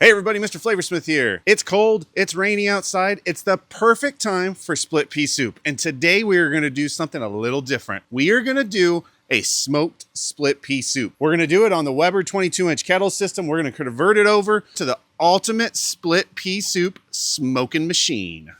Hey everybody, MrFlavorsmith here. It's cold, it's rainy outside. It's the perfect time for split pea soup. And today we are gonna do something a little different. We are gonna do a smoked split pea soup. We're gonna do it on the Weber 22-inch kettle system. We're gonna convert it over to the ultimate split pea soup smoking machine.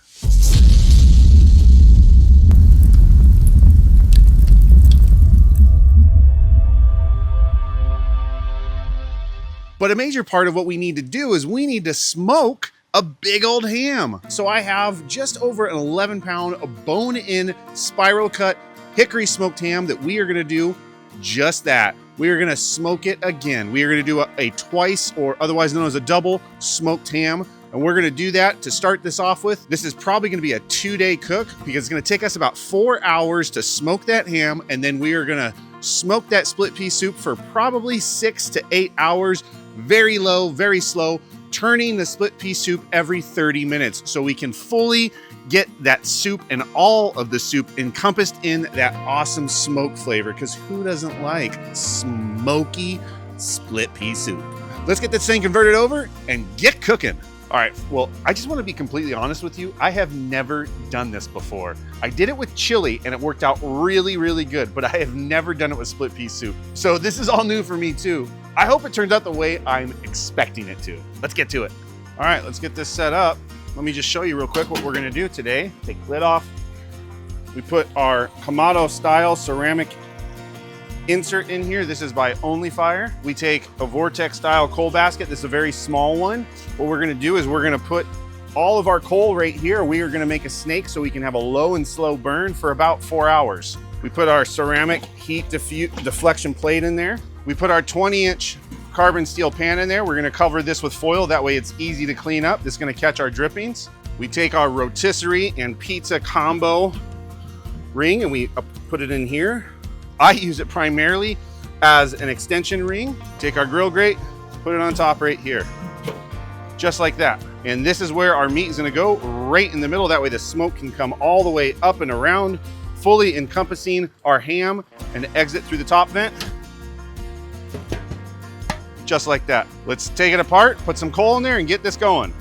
But a major part of what we need to do is we need to smoke a big old ham. So I have just over an 11-pound bone-in spiral cut hickory smoked ham that we are gonna do just that. We are gonna smoke it again. We are gonna do a twice, or otherwise known as a double, smoked ham. And we're gonna do that to start this off with. This is probably gonna be a 2-day cook because it's gonna take us about 4 hours to smoke that ham. And then we are gonna smoke that split pea soup for probably 6 to 8 hours. Very low, very slow, turning the split pea soup every 30 minutes so we can fully get that soup and all of the soup encompassed in that awesome smoke flavor, because who doesn't like smoky split pea soup? Let's get this thing converted over and get cooking. All right, well, I just want to be completely honest with you. I have never done this before. I did it with chili and it worked out really, really good, but I have never done it with split pea soup. So this is all new for me too. I hope it turns out the way I'm expecting it to. Let's get to it. All right, let's get this set up. Let me just show you real quick what we're gonna do today. Take the lid off. We put our Kamado style ceramic insert in here. This is by Only Fire. We take a Vortex style coal basket. This is a very small one. What we're gonna do is we're gonna put all of our coal right here. We are gonna make a snake so we can have a low and slow burn for about 4 hours. We put our ceramic heat deflection plate in there. We put our 20-inch carbon steel pan in there. We're gonna cover this with foil. That way it's easy to clean up. This is gonna catch our drippings. We take our rotisserie and pizza combo ring and we put it in here. I use it primarily as an extension ring. Take our grill grate, put it on top right here. Just like that. And this is where our meat is gonna go, right in the middle. That way the smoke can come all the way up and around, fully encompassing our ham and exit through the top vent. Just like that. Let's take it apart, put some coal in there and get this going.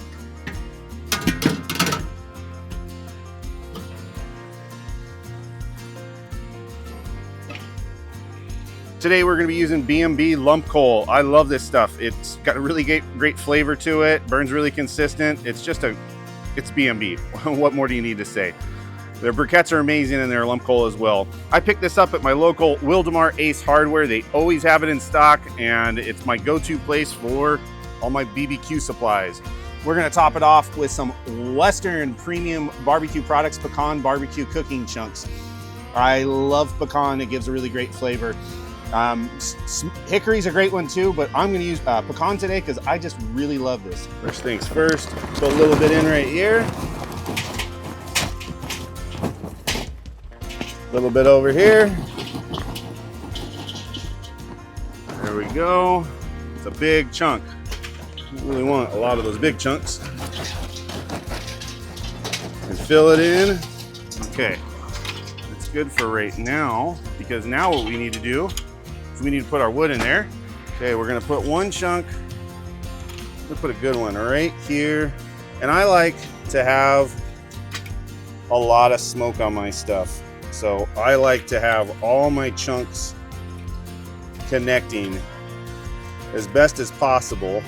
Today we're gonna be using B&B lump coal. I love this stuff. It's got a really great flavor to it, burns really consistent. It's B&B. What more do you need to say? Their briquettes are amazing and their lump coal as well. I picked this up at my local Wildemar Ace Hardware. They always have it in stock and it's my go-to place for all my BBQ supplies. We're gonna top it off with some Western premium barbecue products, pecan barbecue cooking chunks. I love pecan, it gives a really great flavor. Hickory's a great one too, but I'm gonna use pecan today because I just really love this. First things first, put a little bit in right here. A little bit over here. There we go. It's a big chunk. Don't really want a lot of those big chunks. And fill it in. Okay, that's good for right now, because now what we need to do is we need to put our wood in there. Okay, we're gonna put one chunk. We'll put a good one right here. And I like to have a lot of smoke on my stuff. So I like to have all my chunks connecting as best as possible.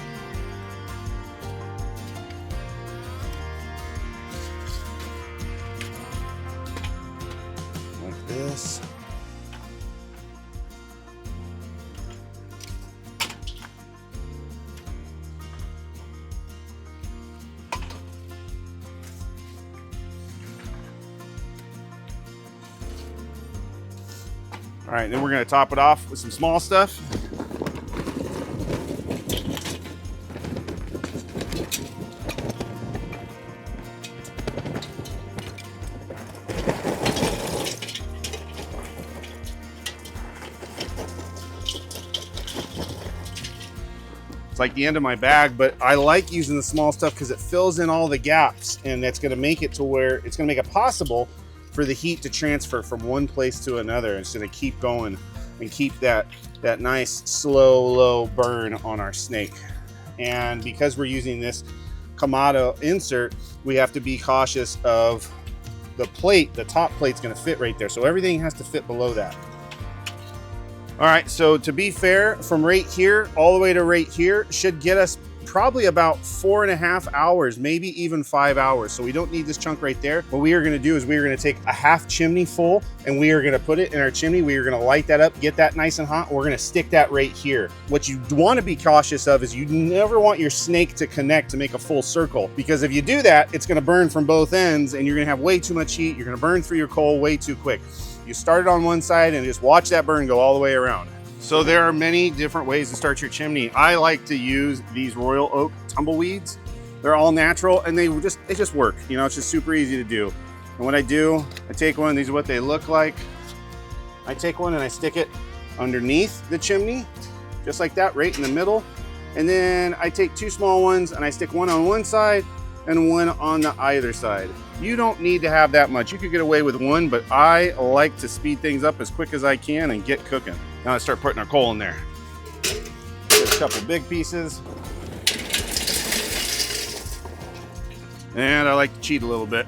Like this. All right, then we're gonna top it off with some small stuff. It's like the end of my bag, but I like using the small stuff because it fills in all the gaps, and that's gonna make it to where it's gonna make it possible for the heat to transfer from one place to another. It's gonna keep going and keep that nice slow, low burn on our snake. And because we're using this Kamado insert, we have to be cautious of the plate. The top plate's gonna fit right there. So everything has to fit below that. All right, so to be fair, from right here all the way to right here should get us probably about 4.5 hours, maybe even 5 hours. So we don't need this chunk right there. What we are gonna do is we are gonna take a half chimney full and we are gonna put it in our chimney. We are gonna light that up, get that nice and hot. We're gonna stick that right here. What you wanna be cautious of is you never want your snake to connect to make a full circle, because if you do that, it's gonna burn from both ends and you're gonna have way too much heat. You're gonna burn through your coal way too quick. You start it on one side and just watch that burn go all the way around. So there are many different ways to start your chimney. I like to use these Royal Oak tumbleweeds. They're all natural and they just work. You know, it's just super easy to do. And what I do, I take one, these are what they look like. I take one and I stick it underneath the chimney, just like that, right in the middle. And then I take 2 small ones and I stick one on one side and one on the either side. You don't need to have that much. You could get away with one, but I like to speed things up as quick as I can and get cooking. Now let's start putting our coal in there. Get a couple big pieces. And I like to cheat a little bit.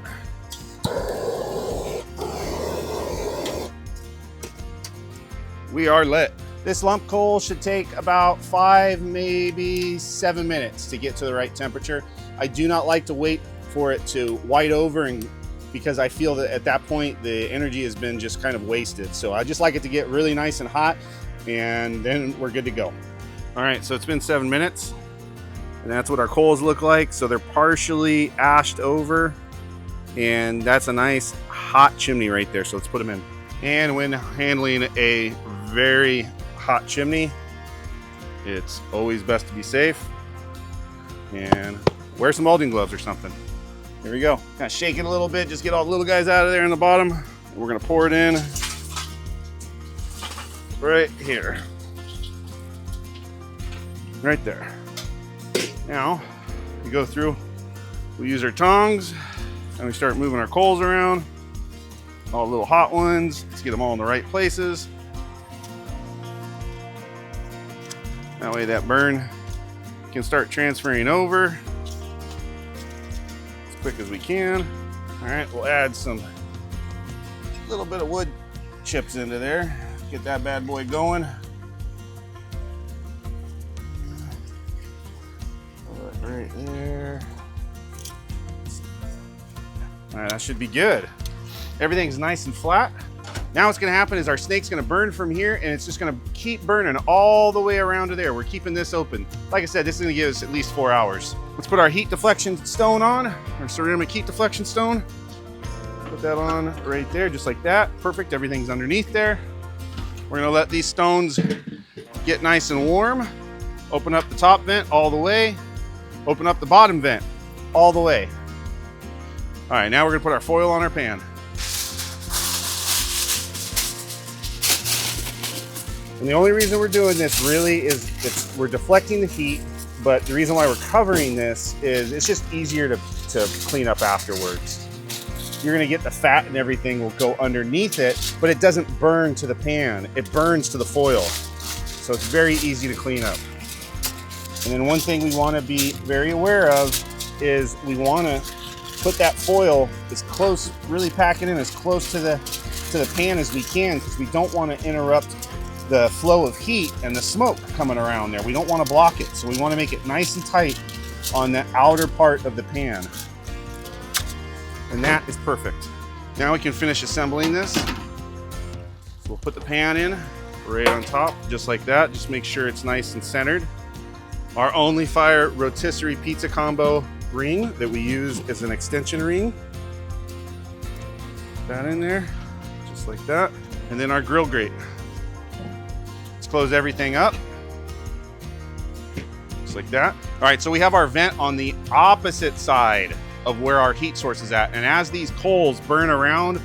We are lit. This lump coal should take about 5, maybe 7 minutes to get to the right temperature. I do not like to wait for it to white over, and because I feel that at that point the energy has been just kind of wasted. So I just like it to get really nice and hot, and then we're good to go. All right, so it's been 7 minutes and that's what our coals look like. So they're partially ashed over and that's a nice hot chimney right there. So let's put them in. And when handling a very hot chimney, it's always best to be safe and wear some welding gloves or something. Here we go. Kind of shake it a little bit, just get all the little guys out of there in the bottom. We're gonna pour it in right here. Right there. Now, we go through, we use our tongs and we start moving our coals around. All the little hot ones, let's get them all in the right places. That way that burn can start transferring over as quick as we can. All right, we'll add some little bit of wood chips into there. Get that bad boy going. Right there. All right, that should be good. Everything's nice and flat. Now what's gonna happen is our snake's gonna burn from here and it's just gonna keep burning all the way around to there. We're keeping this open. Like I said, this is gonna give us at least 4 hours. Let's put our heat deflection stone on, our ceramic heat deflection stone. Put that on right there, just like that. Perfect, everything's underneath there. We're gonna let these stones get nice and warm. Open up the top vent all the way. Open up the bottom vent all the way. All right, now we're gonna put our foil on our pan. And the only reason we're doing this really is we're deflecting the heat, but the reason why we're covering this is it's just easier to clean up afterwards. You're gonna get the fat and everything will go underneath it, but it doesn't burn to the pan. It burns to the foil. So it's very easy to clean up. And then one thing we wanna be very aware of is we wanna put that foil as close, really pack it in as close to the pan as we can, because we don't wanna interrupt the flow of heat and the smoke coming around there. We don't want to block it. So we want to make it nice and tight on the outer part of the pan. And that is perfect. Now we can finish assembling this. So we'll put the pan in right on top, just like that. Just make sure it's nice and centered. Our Only Fire rotisserie pizza combo ring that we use as an extension ring. Put that in there, just like that. And then our grill grate. Let's close everything up, just like that. All right, so we have our vent on the opposite side of where our heat source is at. And as these coals burn around,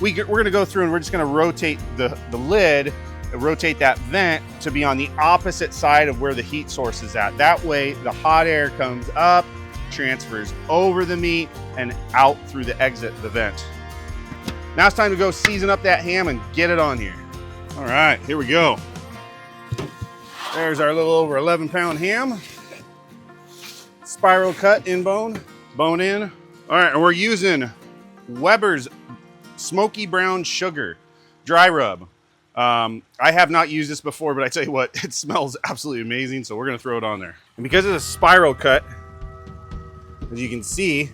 we're gonna go through and we're just gonna rotate the lid, rotate that vent to be on the opposite side of where the heat source is at. That way the hot air comes up, transfers over the meat and out through the exit of the vent. Now it's time to go season up that ham and get it on here. All right, here we go. There's our little over 11-pound ham. spiral cut in bone in. All right, and we're using Weber's Smoky Brown Sugar dry rub. I have not used this before, but I tell you what, it smells absolutely amazing, so we're gonna throw it on there. And because it's a spiral cut, as you can see,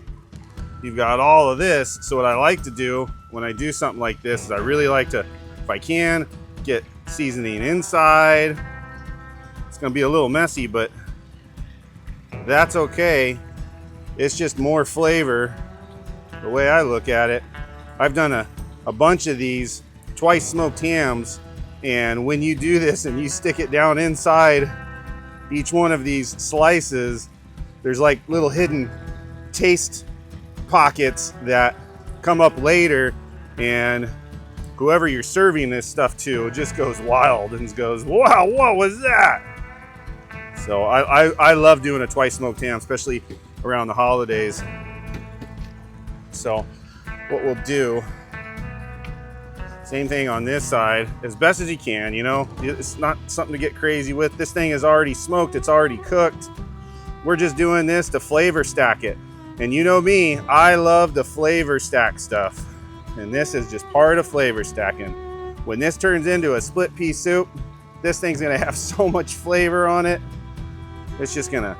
you've got all of this. So what I like to do when I do something like this is I really like to, if I can, get seasoning inside. It's gonna be a little messy, but that's okay. It's just more flavor, the way I look at it. I've done a bunch of these twice smoked hams, and when you do this and you stick it down inside each one of these slices, there's like little hidden taste pockets that come up later, and whoever you're serving this stuff to just goes wild and goes, wow, what was that? So I love doing a twice smoked ham, especially around the holidays. So what we'll do, same thing on this side, as best as you can, you know, it's not something to get crazy with. This thing is already smoked, it's already cooked. We're just doing this to flavor stack it. And you know me, I love the flavor stack stuff. And this is just part of flavor stacking. When this turns into a split pea soup, this thing's gonna have so much flavor on it. It's just gonna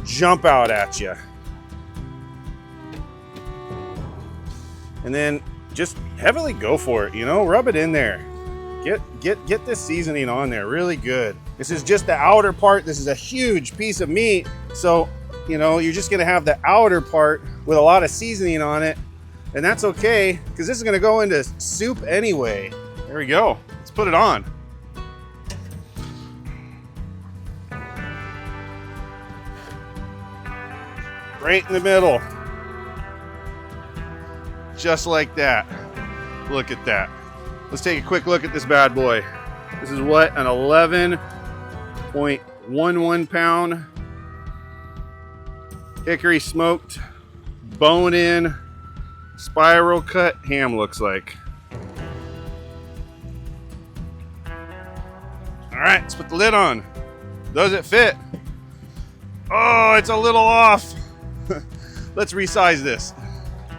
jump out at you. And then just heavily go for it, you know, rub it in there. Get this seasoning on there really good. This is just the outer part. This is a huge piece of meat. So, you know, you're just gonna have the outer part with a lot of seasoning on it. And that's okay, because this is gonna go into soup anyway. There we go, let's put it on. Right in the middle. Just like that. Look at that. Let's take a quick look at this bad boy. This is what, an 11.11 pound hickory smoked, bone in, spiral cut ham looks like. All right, let's put the lid on. Does it fit? Oh, it's a little off. Let's resize this.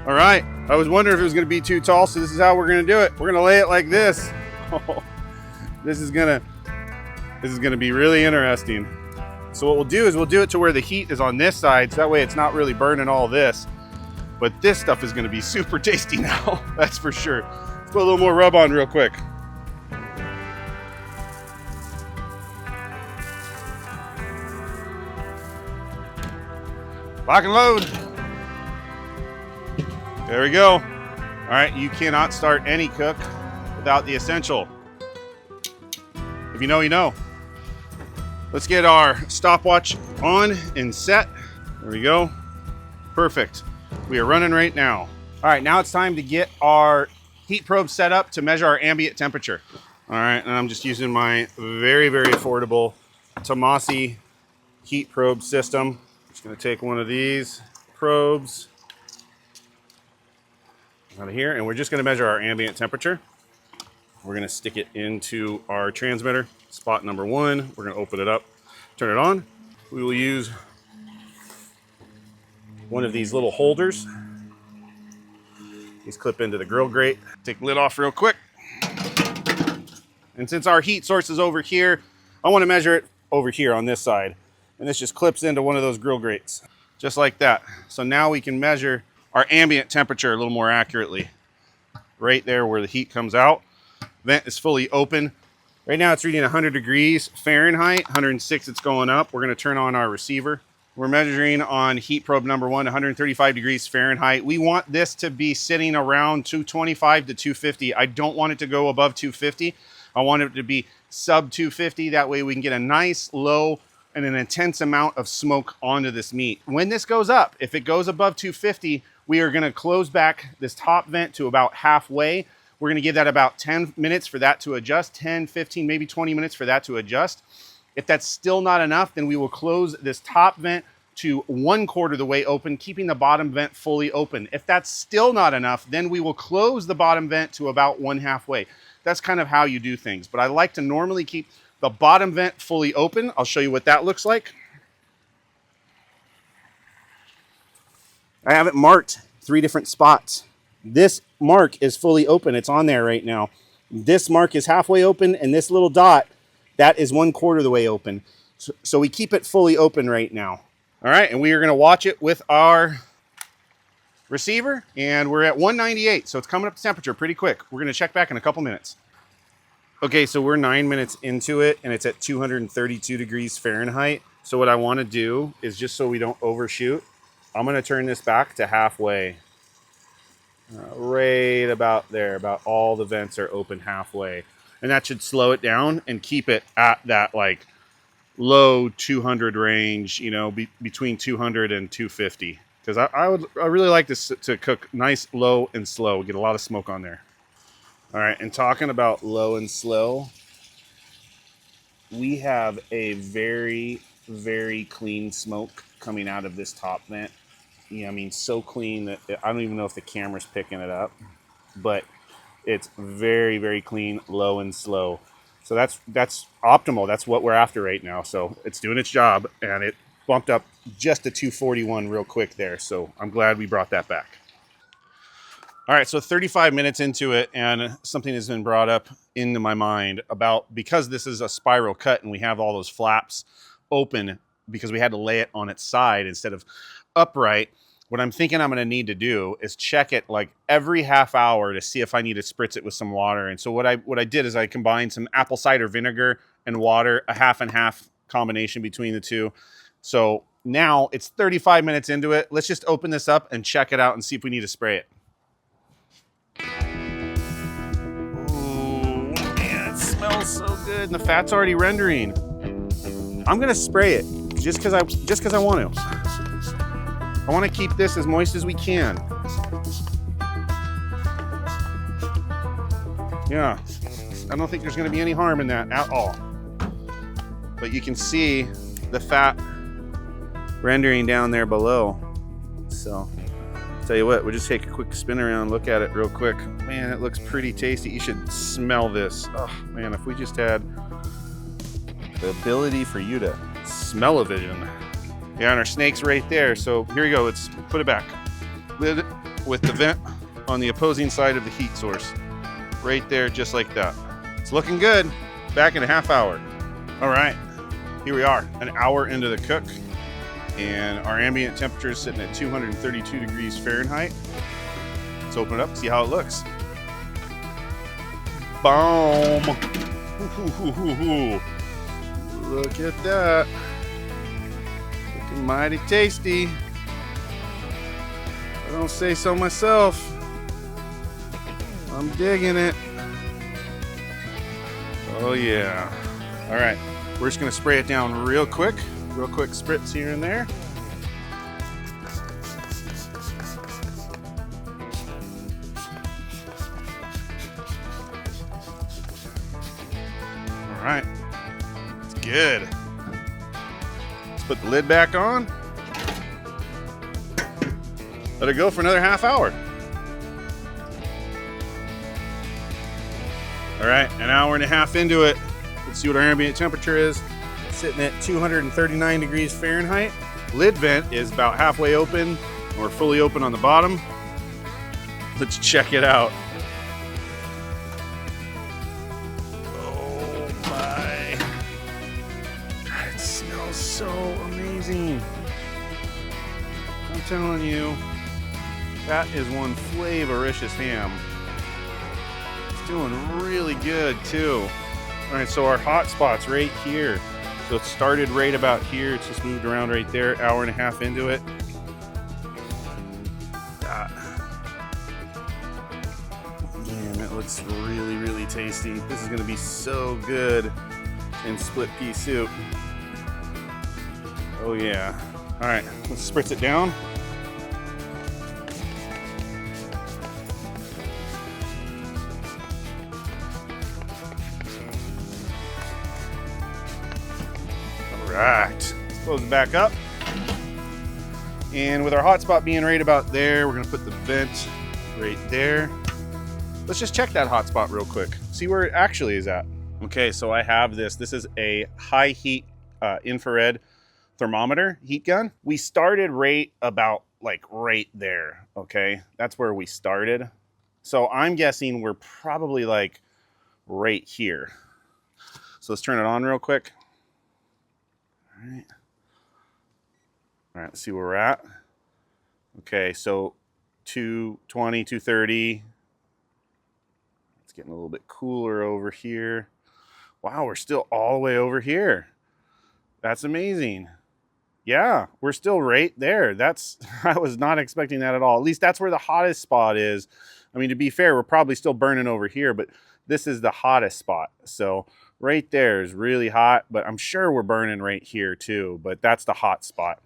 All right, I was wondering if it was gonna be too tall, so this is how we're gonna do it. We're gonna lay it like this. Oh, this is gonna be really interesting. So what we'll do is we'll do it to where the heat is on this side, so that way it's not really burning all this. But this stuff is gonna be super tasty now, that's for sure. Let's put a little more rub on real quick. Lock and load. There we go. All right, you cannot start any cook without the essential. If you know, you know. Let's get our stopwatch on and set. There we go. Perfect. We are running right now. All right, now it's time to get our heat probe set up to measure our ambient temperature. All right, and I'm just using my very, very affordable Tomasi heat probe system. Just gonna take one of these probes out of here, and we're just gonna measure our ambient temperature. We're gonna stick it into our transmitter, spot number 1. We're gonna open it up, turn it on. We will use one of these little holders. These clip into the grill grate. Take the lid off real quick. And since our heat source is over here, I wanna measure it over here on this side. And this just clips into one of those grill grates, just like that. So now we can measure our ambient temperature a little more accurately. Right there where the heat comes out. Vent is fully open. Right now it's reading 100 degrees Fahrenheit, 106 it's going up. We're gonna turn on our receiver. We're measuring on heat probe number 1, 135 degrees Fahrenheit. We want this to be sitting around 225 to 250. I don't want it to go above 250. I want it to be sub 250. That way we can get a nice low and an intense amount of smoke onto this meat. When this goes up, if it goes above 250, we are gonna close back this top vent to about halfway. We're gonna give that about 10 minutes for that to adjust, 10, 15, maybe 20 minutes for that to adjust. If that's still not enough, then we will close this top vent to 1/4 the way open, keeping the bottom vent fully open. If that's still not enough, then we will close the bottom vent to about 1/2 way. That's kind of how you do things, but I like to normally keep the bottom vent fully open. I'll show you what that looks like. I have it marked 3 different spots. This mark is fully open. It's on there right now. This mark is halfway open, and this little dot, that is 1/4 of the way open. So we keep it fully open right now. All right, and we are gonna watch it with our receiver, and we're at 198, so it's coming up to temperature pretty quick. We're gonna check back in a couple minutes. Okay, so we're 9 minutes into it, and it's at 232 degrees Fahrenheit. So what I wanna do is, just so we don't overshoot, I'm gonna turn this back to halfway. Right about there, about all the vents are open halfway. And that should slow it down and keep it at that like low 200 range, you know, between 200 and 250. Because I really like this to cook nice, low and slow. Get a lot of smoke on there. All right, and talking about low and slow, we have a very, very clean smoke coming out of this top vent. Yeah, I mean, so clean that I don't even know if the camera's picking it up, but it's very, very clean, low and slow. So that's optimal. That's what we're after right now. So it's doing its job, and it bumped up just to 241 real quick there. So I'm glad we brought that back. All right, so 35 minutes into it, and something has been brought up into my mind about, because this is a spiral cut and we have all those flaps open because we had to lay it on its side instead of upright. What I'm thinking I'm going to need to do is check it like every half hour to see if I need to spritz it with some water. And so what I did is I combined some apple cider vinegar and water, a half and half combination between the two. So now it's 35 minutes into it. Let's just open this up and check it out and see if we need to spray it. Oh man, it smells so good, and the fat's already rendering. I'm going to spray it just because I want to. I want to keep this as moist as we can. Yeah, I don't think there's going to be any harm in that at all. But you can see the fat rendering down there below. So, tell you what, we'll just take a quick spin around, look at it real quick. Man, it looks pretty tasty. You should smell this. Oh man, if we just had the ability for you to smell-o-vision. Yeah, and our snake's right there. So here we go. Let's put it back. Lid with the vent on the opposing side of the heat source. Right there, just like that. It's looking good. Back in a half hour. All right, here we are, an hour into the cook. And our ambient temperature is sitting at 232 degrees Fahrenheit. Let's open it up and see how it looks. Boom. Look at that. Mighty tasty. I don't say so myself. I'm digging it. Oh yeah. All right, we're just gonna spray it down real quick spritz here and there. All right, it's good. Put the lid back on. Let it go for another half hour. All right, an hour and a half into it. Let's see what our ambient temperature is. Sitting at 239 degrees Fahrenheit. Lid vent is about halfway open or fully open on the bottom. Let's check it out. So amazing. I'm telling you, that is one flavoricious ham. It's doing really good too. All right, so our hot spot's right here. So it started right about here. It's just moved around right there, hour and a half into it. Damn, it looks really, really tasty. This is gonna be so good in split pea soup. Oh yeah. All right, let's spritz it down. All right, let's close it back up. And with our hot spot being right about there, we're gonna put the vent right there. Let's just check that hot spot real quick. See where it actually is at. Okay, so I have this. This is a high heat infrared thermometer heat gun. We started right about like right there, okay? That's where we started. So I'm guessing we're probably like right here. So let's turn it on real quick. All right. All right, let's see where we're at. Okay, so 220, 230. It's getting a little bit cooler over here. Wow, we're still all the way over here. That's amazing. Yeah, we're still right there. I was not expecting that at all. At least that's where the hottest spot is. I mean, to be fair, we're probably still burning over here, but this is the hottest spot. So right there is really hot, but I'm sure we're burning right here too, but that's the hot spot.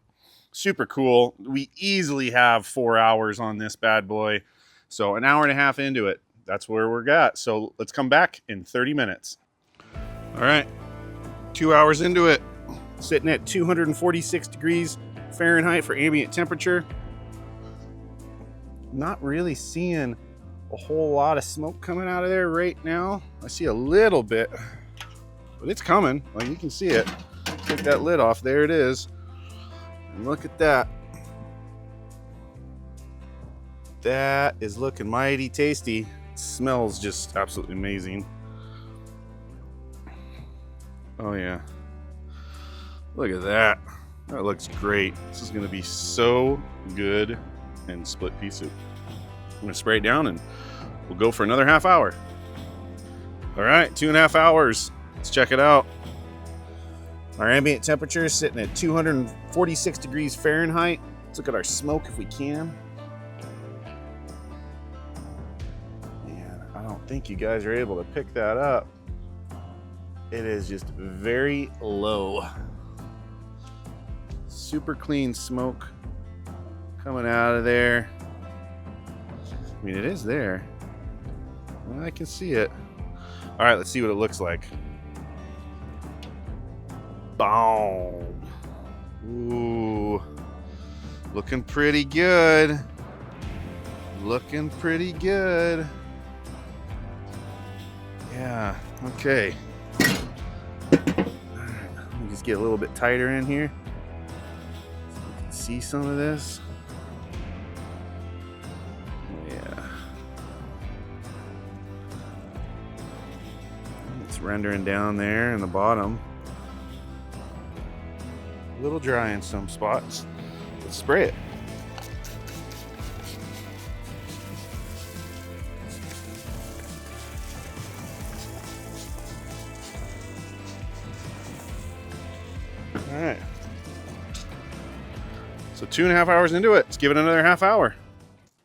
Super cool. We easily have 4 hours on this bad boy. So an hour and a half into it, that's where we're at. So let's come back in 30 minutes. All right, 2 hours into it, sitting at 246 degrees Fahrenheit for ambient temperature. Not really seeing a whole lot of smoke coming out of there right now. I see a little bit, but it's coming. Like you can see it. Take that lid off. There it is. And look at that. That is looking mighty tasty. It smells just absolutely amazing. Oh yeah. Look at that. That looks great. This is going to be so good in split pea soup. I'm going to spray it down and we'll go for another half hour. All right, 2.5 hours. Let's check it out. Our ambient temperature is sitting at 246 degrees Fahrenheit. Let's look at our smoke if we can. Man, I don't think you guys are able to pick that up. It is just very low. Super clean smoke coming out of there. I mean, it is there. I can see it. All right, let's see what it looks like. Boom. Ooh. Looking pretty good. Looking pretty good. Yeah, okay. Let me just get a little bit tighter in here so you can see some of this. Yeah. It's rendering down there in the bottom. A little dry in some spots. Let's spray it. All right. So 2.5 hours into it. Let's give it another half hour.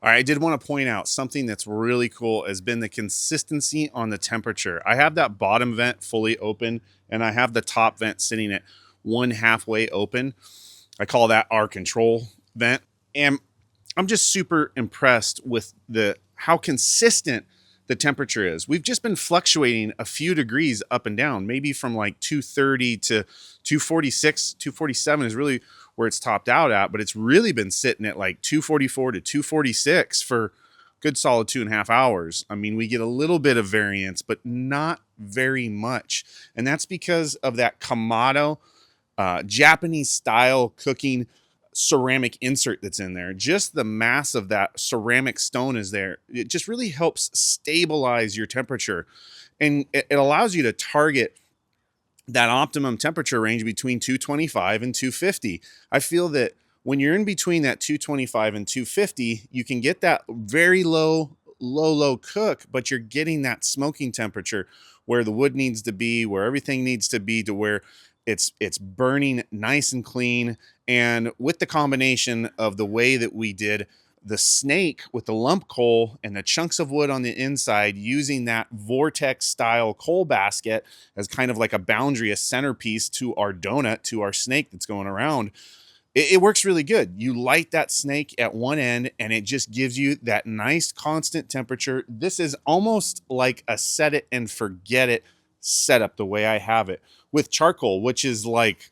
All right, I did want to point out something that's really cool has been the consistency on the temperature. I have that bottom vent fully open and I have the top vent sitting at one halfway open. I call that our control vent. And I'm just super impressed with how consistent the temperature is. We've just been fluctuating a few degrees up and down, maybe from like 230 to 246, 247 is really where it's topped out at, but it's really been sitting at like 244 to 246 for good solid 2.5 hours. I mean, we get a little bit of variance, but not very much. And that's because of that Kamado Japanese style cooking ceramic insert that's in there. Just the mass of that ceramic stone is there. It just really helps stabilize your temperature. And it allows you to target that optimum temperature range between 225 and 250. I feel that when you're in between that 225 and 250, you can get that very low cook, but you're getting that smoking temperature where the wood needs to be, where everything needs to be, to where it's burning nice and clean. And with the combination of the way that we did the snake with the lump coal and the chunks of wood on the inside, using that vortex style coal basket as kind of like a boundary, a centerpiece to our donut, to our snake that's going around, it works really good. You light that snake at one end and it just gives you that nice constant temperature. This is almost like a set it and forget it setup the way I have it with charcoal, which is like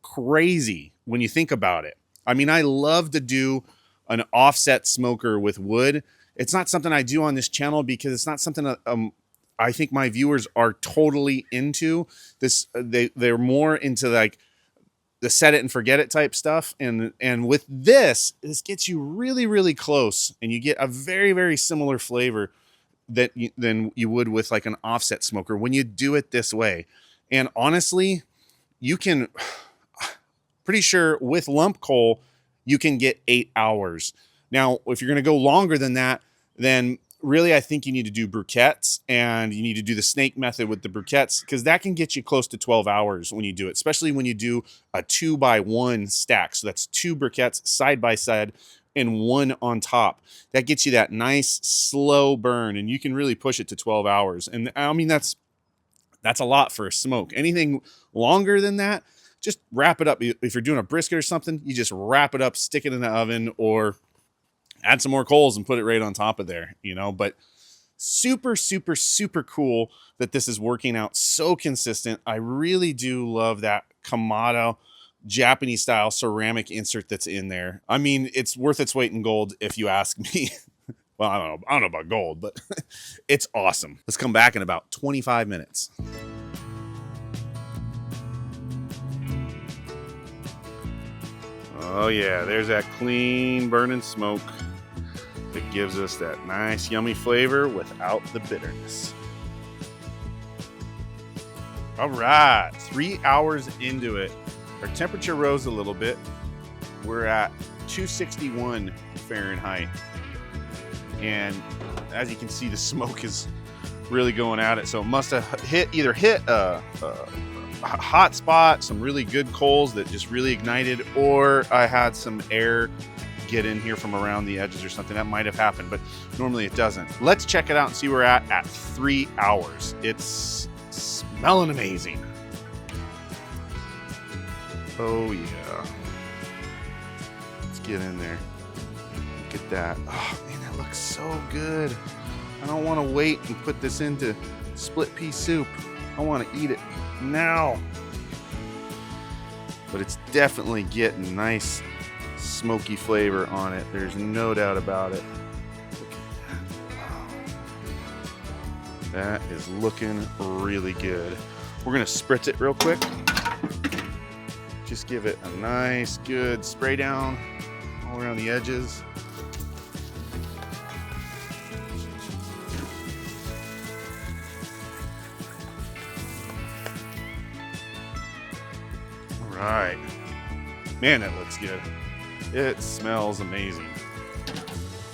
crazy when you think about it. I mean, I love to do an offset smoker with wood. It's not something I do on this channel because it's not something that I think my viewers are totally into. They're more into like the set it and forget it type stuff. And with this gets you really, really close, and you get a very, very similar flavor than you would with like an offset smoker when you do it this way. And honestly, you can, pretty sure with lump coal, you can get 8 hours. Now, if you're going to go longer than that, then really I think you need to do briquettes, and you need to do the snake method with the briquettes, because that can get you close to 12 hours when you do it, especially when you do a 2x1 stack. So that's 2 briquettes side by side and 1 on top. That gets you that nice slow burn, and you can really push it to 12 hours. And I mean, that's a lot for a smoke. Anything longer than that, just wrap it up. If you're doing a brisket or something, you just wrap it up, stick it in the oven, or add some more coals and put it right on top of there, you know. But super, super, super cool that this is working out so consistent. I really do love that Kamado Japanese style ceramic insert that's in there. I mean, it's worth its weight in gold if you ask me. Well, I don't know about gold, but it's awesome. Let's come back in about 25 minutes. Oh yeah, there's that clean burning smoke that gives us that nice yummy flavor without the bitterness. All right, 3 hours into it. Our temperature rose a little bit. We're at 261 Fahrenheit. And as you can see, the smoke is really going at it. So it must have either hit a hot spot, some really good coals that just really ignited, or I had some air get in here from around the edges or something. That might have happened, but normally it doesn't. Let's check it out and see where we're at 3 hours. It's smelling amazing. Oh yeah. Let's get in there. Look at that. Oh man, that looks so good. I don't want to wait and put this into split pea soup. I want to eat it now. But it's definitely getting nice smoky flavor on it. There's no doubt about it. Look at that. Wow. That is looking really good. We're gonna spritz it real quick. Just give it a nice good spray down all around the edges. All right. Man, that looks good. It smells amazing.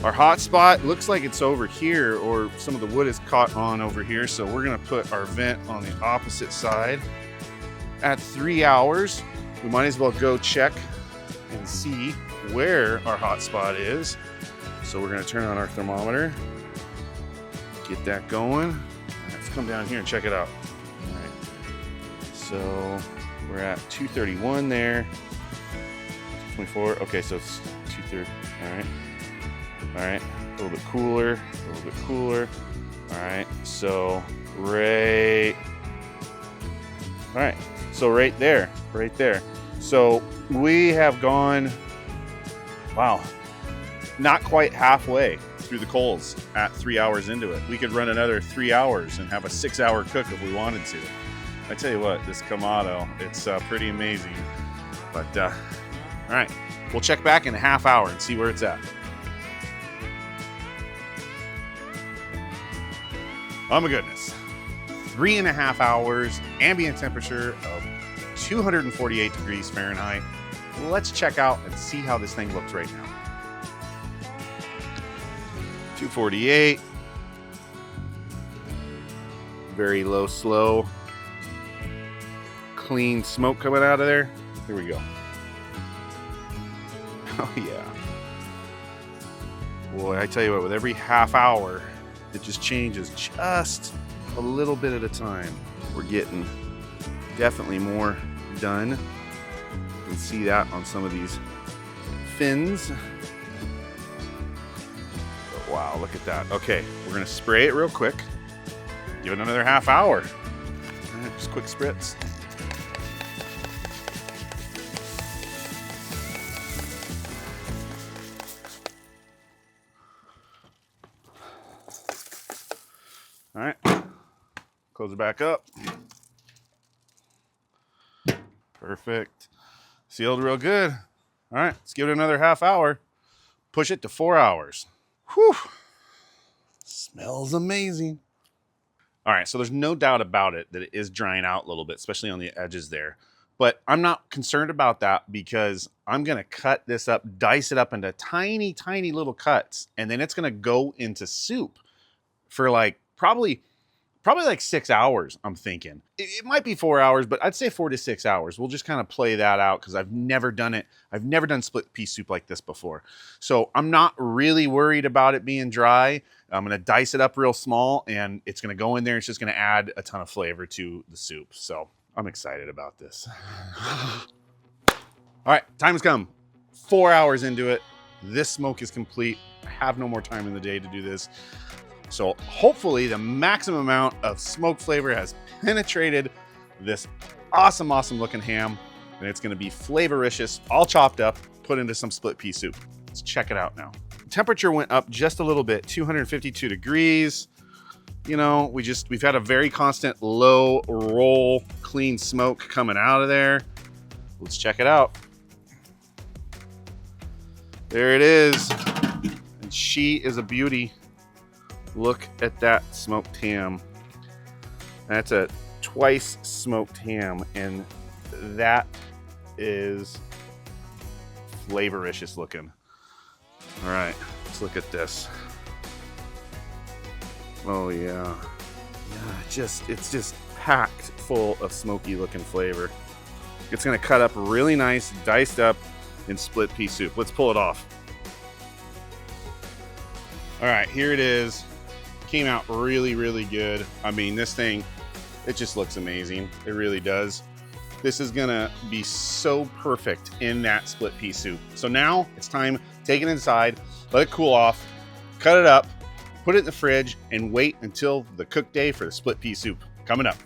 Our hot spot looks like it's over here, or some of the wood is caught on over here. So we're gonna put our vent on the opposite side. At 3 hours, we might as well go check and see where our hot spot is. So we're gonna turn on our thermometer, get that going. Let's come down here and check it out. All right. So we're at 231 there. 24. Okay, so it's 230. All right. All right. A little bit cooler. A little bit cooler. All right. So right. All right. So right there. Right there. So we have gone, wow, not quite halfway through the coals at 3 hours into it. We could run another 3 hours and have a 6 hour cook if we wanted to. I tell you what, this Kamado, it's pretty amazing. But all right, we'll check back in a half hour and see where it's at. Oh my goodness. 3.5 hours, ambient temperature of 248 degrees Fahrenheit. Let's check out and see how this thing looks right now. 248. Very low, slow, clean smoke coming out of there. Here we go. Oh yeah. Boy, I tell you what, with every half hour, it just changes just a little bit at a time. We're getting definitely more done. You can see that on some of these fins. But wow, look at that. Okay, we're gonna spray it real quick. Give it another half hour. All right, just quick spritz. All right, close it back up. Perfect. Sealed real good. All right, let's give it another half hour. Push it to 4 hours. Whew. Smells amazing. All right, so there's no doubt about it that it is drying out a little bit, especially on the edges there. But I'm not concerned about that because I'm gonna cut this up, dice it up into tiny, tiny little cuts, and then it's gonna go into soup for like probably like 6 hours, I'm thinking. It might be 4 hours, but I'd say 4 to 6 hours. We'll just kind of play that out because I've never done it. I've never done split pea soup like this before. So I'm not really worried about it being dry. I'm gonna dice it up real small and it's gonna go in there. It's just gonna add a ton of flavor to the soup. So I'm excited about this. All right, time has come. 4 hours into it. This smoke is complete. I have no more time in the day to do this. So hopefully the maximum amount of smoke flavor has penetrated this awesome, awesome looking ham. And it's gonna be flavoricious, all chopped up, put into some split pea soup. Let's check it out now. Temperature went up just a little bit, 252 degrees. You know, we've had a very constant low roll, clean smoke coming out of there. Let's check it out. There it is. And she is a beauty. Look at that smoked ham. That's a twice smoked ham, and that is flavoricious looking. All right, let's look at this. Oh yeah, it's just packed full of smoky looking flavor. It's gonna cut up really nice, diced up in split pea soup. Let's pull it off. All right, here it is. Came out really, really good. I mean, this thing, it just looks amazing. It really does. This is gonna be so perfect in that split pea soup. So now it's time, take it inside, let it cool off, cut it up, put it in the fridge, and wait until the cook day for the split pea soup. Coming up.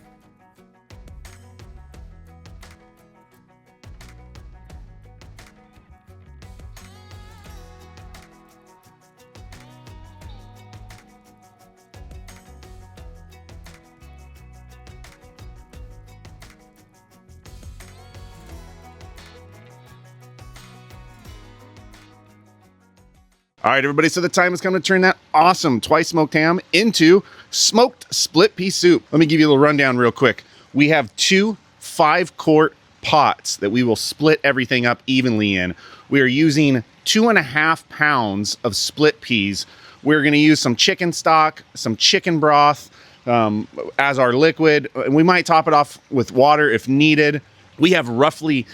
All right, everybody, so the time has come to turn that awesome twice smoked ham into smoked split pea soup. Let me give you a little rundown real quick. We have 2 5-quart pots that we will split everything up evenly in. We are using 2.5 pounds of split peas. We're gonna use some chicken stock, some chicken broth as our liquid. And we might top it off with water if needed. We have roughly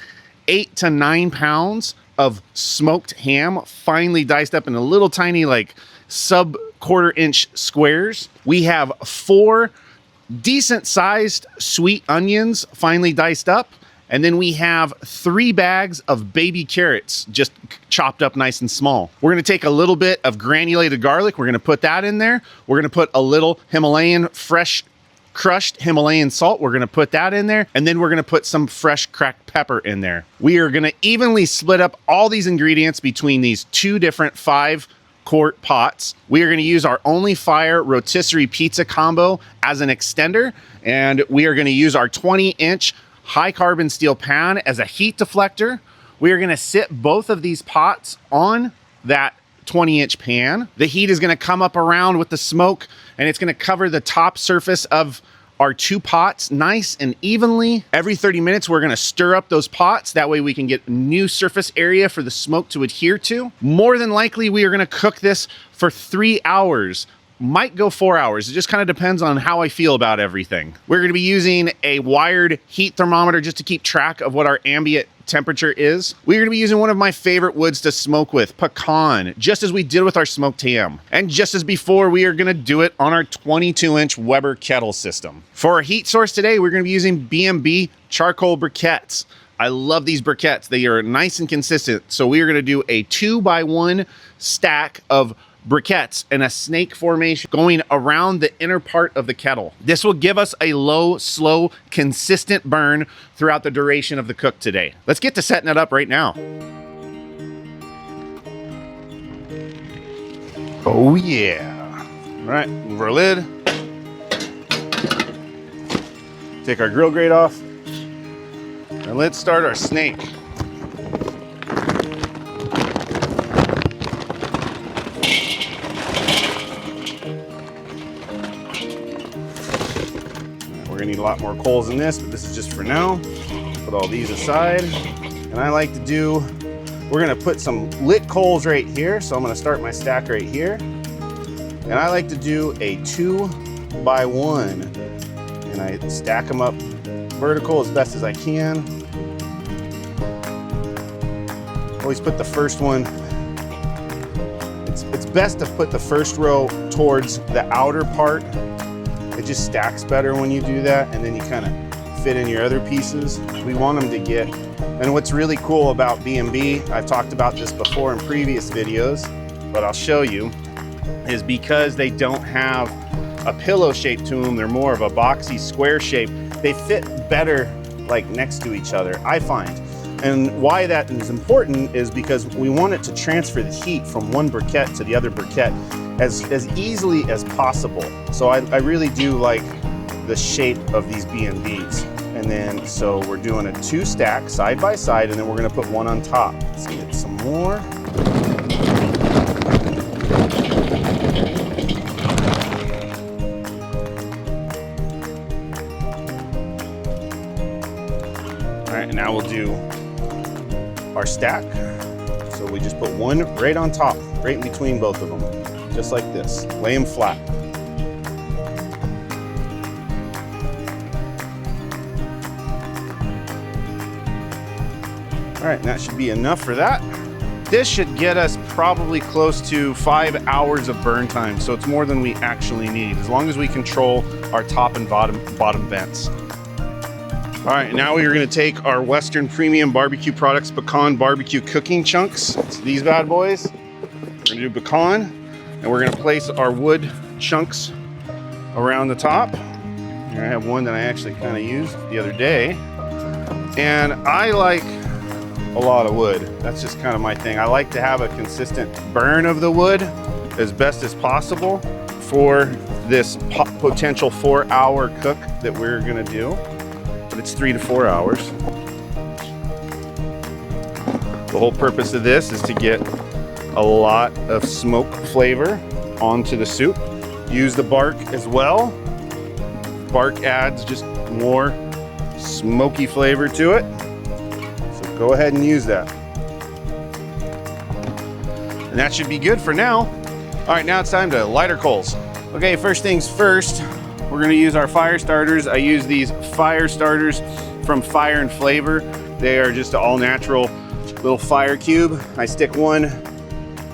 8 to 9 pounds of smoked ham, finely diced up in a little tiny, like sub quarter-inch squares. We have 4 decent sized sweet onions, finely diced up. And then we have 3 bags of baby carrots, just chopped up nice and small. We're gonna take a little bit of granulated garlic. We're gonna put that in there. We're gonna put a little Himalayan fresh crushed Himalayan salt. We're gonna put that in there. And then we're gonna put some fresh cracked pepper in there. We are gonna evenly split up all these ingredients between these 2 different 5-quart pots. We are gonna use our Only Fire rotisserie pizza combo as an extender. And we are gonna use our 20-inch high carbon steel pan as a heat deflector. We are gonna sit both of these pots on that 20-inch pan. The heat is gonna come up around with the smoke and it's gonna cover the top surface of our 2 pots nice and evenly. Every 30 minutes, we're gonna stir up those pots. That way we can get new surface area for the smoke to adhere to. More than likely, we are gonna cook this for 3 hours. Might go 4 hours. It just kind of depends on how I feel about everything. We're gonna be using a wired heat thermometer just to keep track of what our ambient temperature is. We're gonna be using one of my favorite woods to smoke with, pecan, just as we did with our smoked ham. And just as before, we are gonna do it on our 22-inch Weber kettle system. For our heat source today, we're gonna be using B&B charcoal briquettes. I love these briquettes. They are nice and consistent. So we are gonna do a 2x1 stack of briquettes in a snake formation going around the inner part of the kettle. This will give us a low, slow, consistent burn throughout the duration of the cook today. Let's get to setting it up right now. Oh yeah. All right, move our lid. Take our grill grate off. And let's start our snake. a lot more coals than this, but this is just for now. Put all these aside. And I like to do, we're gonna put some lit coals right here. So I'm gonna start my stack right here. And I like to do a 2x1. And I stack them up vertical as best as I can. Always put the first one, it's best to put the first row towards the outer part. It just stacks better when you do that, and then you kind of fit in your other pieces. We want them to get, and what's really cool about B&B, I've talked about this before in previous videos, but I'll show you, is because they don't have a pillow shape to them, they're more of a boxy square shape, they fit better like next to each other, I find. And why that is important is because we want it to transfer the heat from one briquette to the other briquette as easily as possible. So I really do like the shape of these B&Bs. And then, so we're doing a 2 stack side by side, and then we're gonna put one on top. Let's get some more. All right, and now we'll do our stack. So we just put one right on top, right in between both of them, just like this. Lay them flat. All right, and that should be enough for that. This should get us probably close to 5 hours of burn time, so it's more than we actually need, as long as we control our top and bottom vents. All right, now we are gonna take our Western Premium Barbecue Products Pecan Barbecue Cooking Chunks. It's these bad boys. We're gonna do pecan, and we're gonna place our wood chunks around the top. Here I have one that I actually kind of used the other day. And I like a lot of wood. That's just kind of my thing. I like to have a consistent burn of the wood as best as possible for this potential 4-hour cook that we're gonna do. But it's 3 to 4 hours. The whole purpose of this is to get a lot of smoke flavor onto the soup. Use the bark as well. Bark adds just more smoky flavor to it. So go ahead and use that. And that should be good for now. All right, now it's time to light our coals. Okay, first things first, we're gonna use our fire starters. I use these fire starters from Fire and Flavor. They are just an all natural little fire cube. I stick one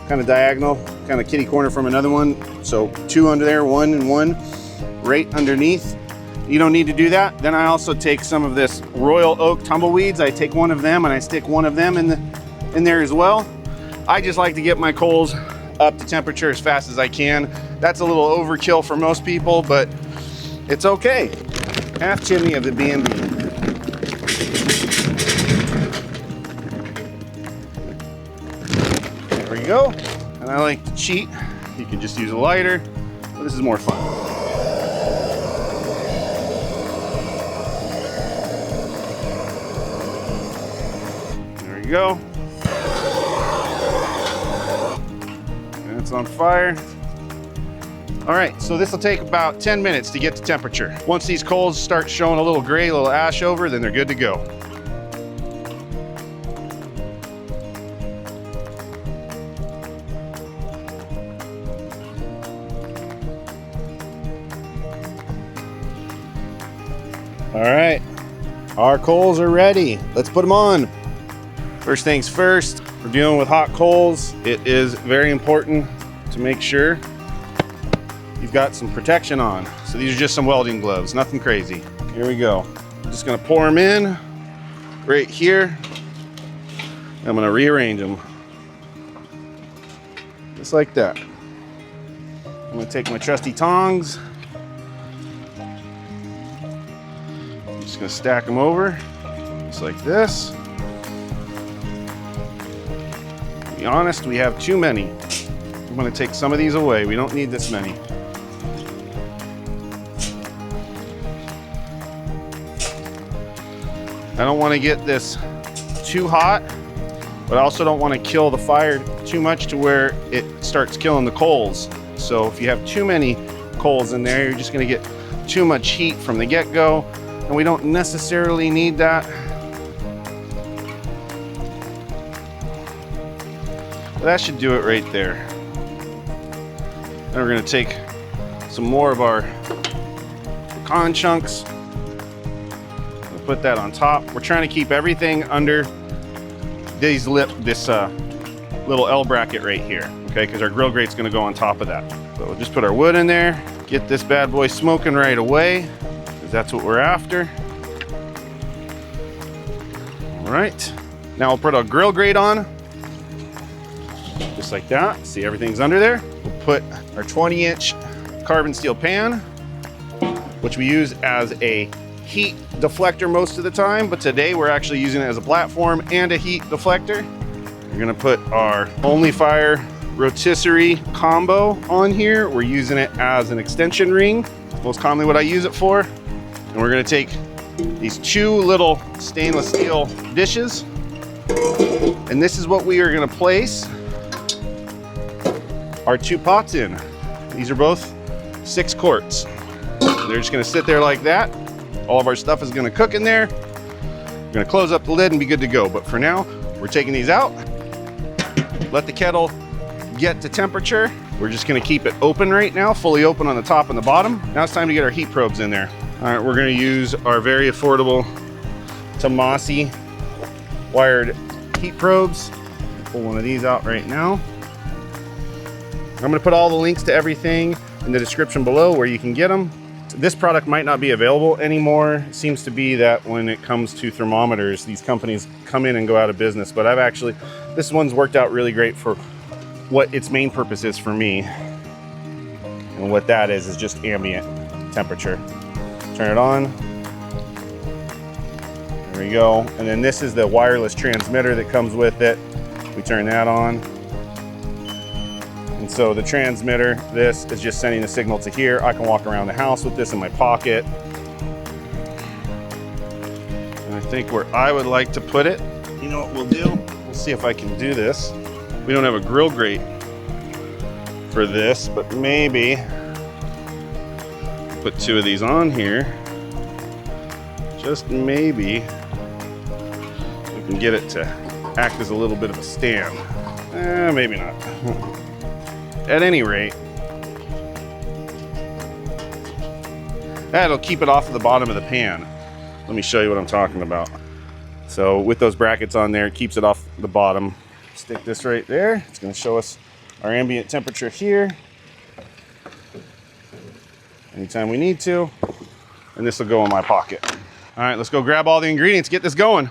kind of diagonal, kind of kitty corner from another one. So 2 under there, 1 and 1 right underneath. You don't need to do that. Then I also take some of this Royal Oak tumbleweeds. I take one of them and I stick one of them in there as well. I just like to get my coals up to temperature as fast as I can. That's a little overkill for most people, but it's okay. Half chimney of the B&B. There we go. And I like to cheat. You can just use a lighter, but this is more fun. There we go. And it's on fire. All right, so this will take about 10 minutes to get to temperature. Once these coals start showing a little gray, a little ash over, then they're good to go. All right, our coals are ready. Let's put them on. First things first, we're dealing with hot coals. It is very important to make sure you've got some protection on. So these are just some welding gloves, nothing crazy. Here we go. I'm just gonna pour them in right here. I'm gonna rearrange them. Just like that. I'm gonna take my trusty tongs. I'm just gonna stack them over, just like this. To be honest, we have too many. I'm gonna take some of these away. We don't need this many. I don't want to get this too hot, but I also don't want to kill the fire too much to where it starts killing the coals. So if you have too many coals in there, you're just going to get too much heat from the get-go, and we don't necessarily need that. That should do it right there. Then we're gonna take some more of our pecan chunks. We'll put that on top. We're trying to keep everything under this little L bracket right here, okay? Because our grill grate's gonna go on top of that. So we'll just put our wood in there, get this bad boy smoking right away, because that's what we're after. All right, now we'll put our grill grate on, just like that. See, everything's under there. We'll put our 20-inch carbon steel pan, which we use as a heat deflector most of the time, but today we're actually using it as a platform and a heat deflector. We're gonna put our Only Fire rotisserie combo on here. We're using it as an extension ring, most commonly what I use it for. And we're gonna take these 2 little stainless steel dishes, and this is what we are gonna place our 2 pots in. These are both 6 quarts. They're just gonna sit there like that. All of our stuff is gonna cook in there. We're gonna close up the lid and be good to go. But for now, we're taking these out. Let the kettle get to temperature. We're just gonna keep it open right now, fully open on the top and the bottom. Now it's time to get our heat probes in there. All right, we're gonna use our very affordable Tomasi wired heat probes. Pull one of these out right now. I'm gonna put all the links to everything in the description below where you can get them. This product might not be available anymore. It seems to be that when it comes to thermometers, these companies come in and go out of business, but this one's worked out really great for what its main purpose is for me. And what that is just ambient temperature. Turn it on. There we go. And then this is the wireless transmitter that comes with it. We turn that on. And so the transmitter, this is just sending the signal to here. I can walk around the house with this in my pocket. And I think where I would like to put it, you know what we'll do? We'll see if I can do this. We don't have a grill grate for this, but maybe put 2 of these on here. Just maybe we can get it to act as a little bit of a stand. Maybe not. At any rate, that'll keep it off of the bottom of the pan. Let me show you what I'm talking about. So with those brackets on there, it keeps it off the bottom. Stick this right there. It's gonna show us our ambient temperature here anytime we need to. And this will go in my pocket. All right, let's go grab all the ingredients, get this going.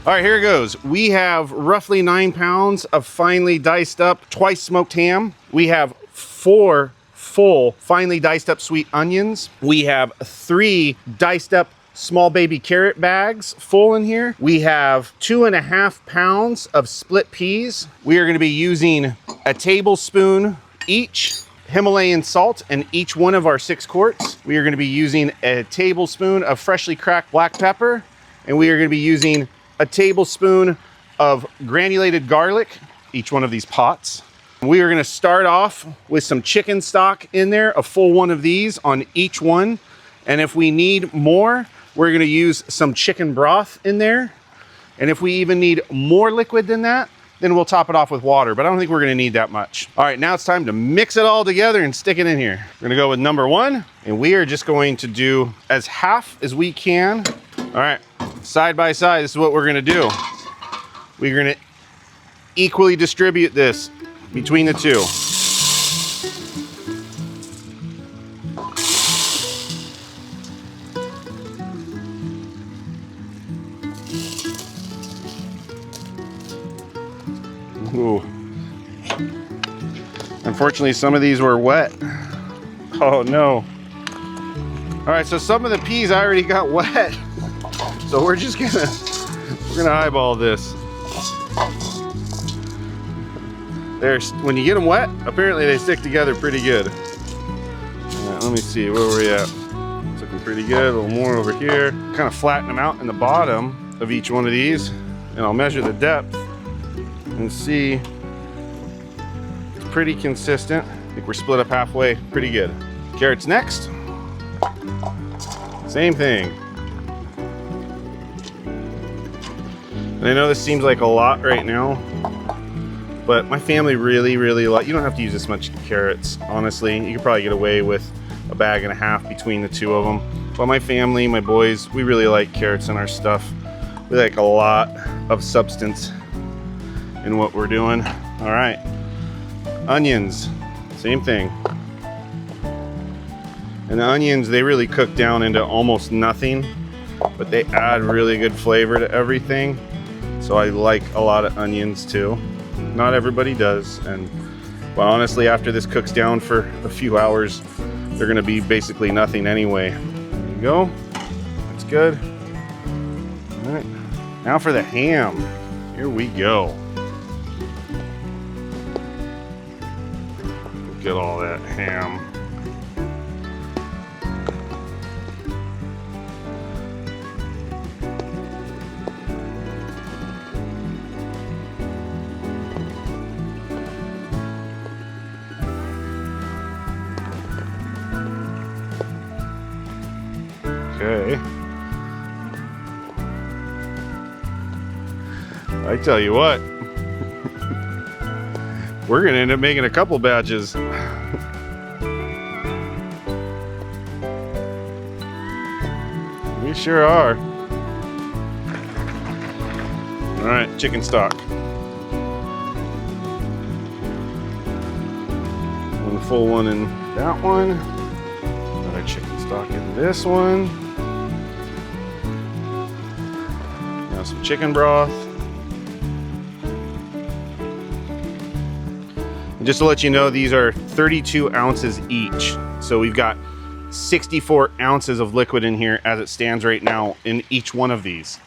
All right, here it goes. We have roughly 9 pounds of finely diced up, twice smoked ham. We have 4 full finely diced up sweet onions. We have 3 diced up small baby carrot bags full in here. We have 2.5 pounds of split peas. We are gonna be using a tablespoon each Himalayan salt in each one of our 6 quarts. We are gonna be using a tablespoon of freshly cracked black pepper, and we are gonna be using a tablespoon of granulated garlic, each one of these pots. We are gonna start off with some chicken stock in there, a full one of these on each one. And if we need more, we're gonna use some chicken broth in there. And if we even need more liquid than that, then we'll top it off with water, but I don't think we're gonna need that much. All right, now it's time to mix it all together and stick it in here. We're gonna go with number 1, and we are just going to do as half as we can. All right, side by side, this is what we're gonna do. We're gonna equally distribute this between the 2. Ooh. Unfortunately, some of these were wet. Oh no. All right, so some of the peas I already got wet. So we're gonna eyeball this. When you get them wet, apparently they stick together pretty good. All right, let me see, where were we at? It's looking pretty good, a little more over here. Kind of flatten them out in the bottom of each one of these, and I'll measure the depth and see. It's pretty consistent. I think we're split up halfway, pretty good. Carrots next. Same thing. And I know this seems like a lot right now, but my family really like, you don't have to use this much carrots, honestly. You could probably get away with a bag and a half between the two of them. But my family, my boys, we really like carrots in our stuff. We like a lot of substance in what we're doing. All right, onions, same thing. And the onions, they really cook down into almost nothing, but they add really good flavor to everything. So I like a lot of onions too. Not everybody does, but honestly, after this cooks down for a few hours, they're gonna be basically nothing anyway. There you go, that's good. All right, now for the ham. Here we go. Look at all that ham. Okay. I tell you what, we're gonna end up making a couple batches. We sure are. All right, chicken stock. One full one in that one. Another chicken stock in this one. Now some chicken broth. And just to let you know, these are 32 ounces each. So we've got 64 ounces of liquid in here as it stands right now in each one of these.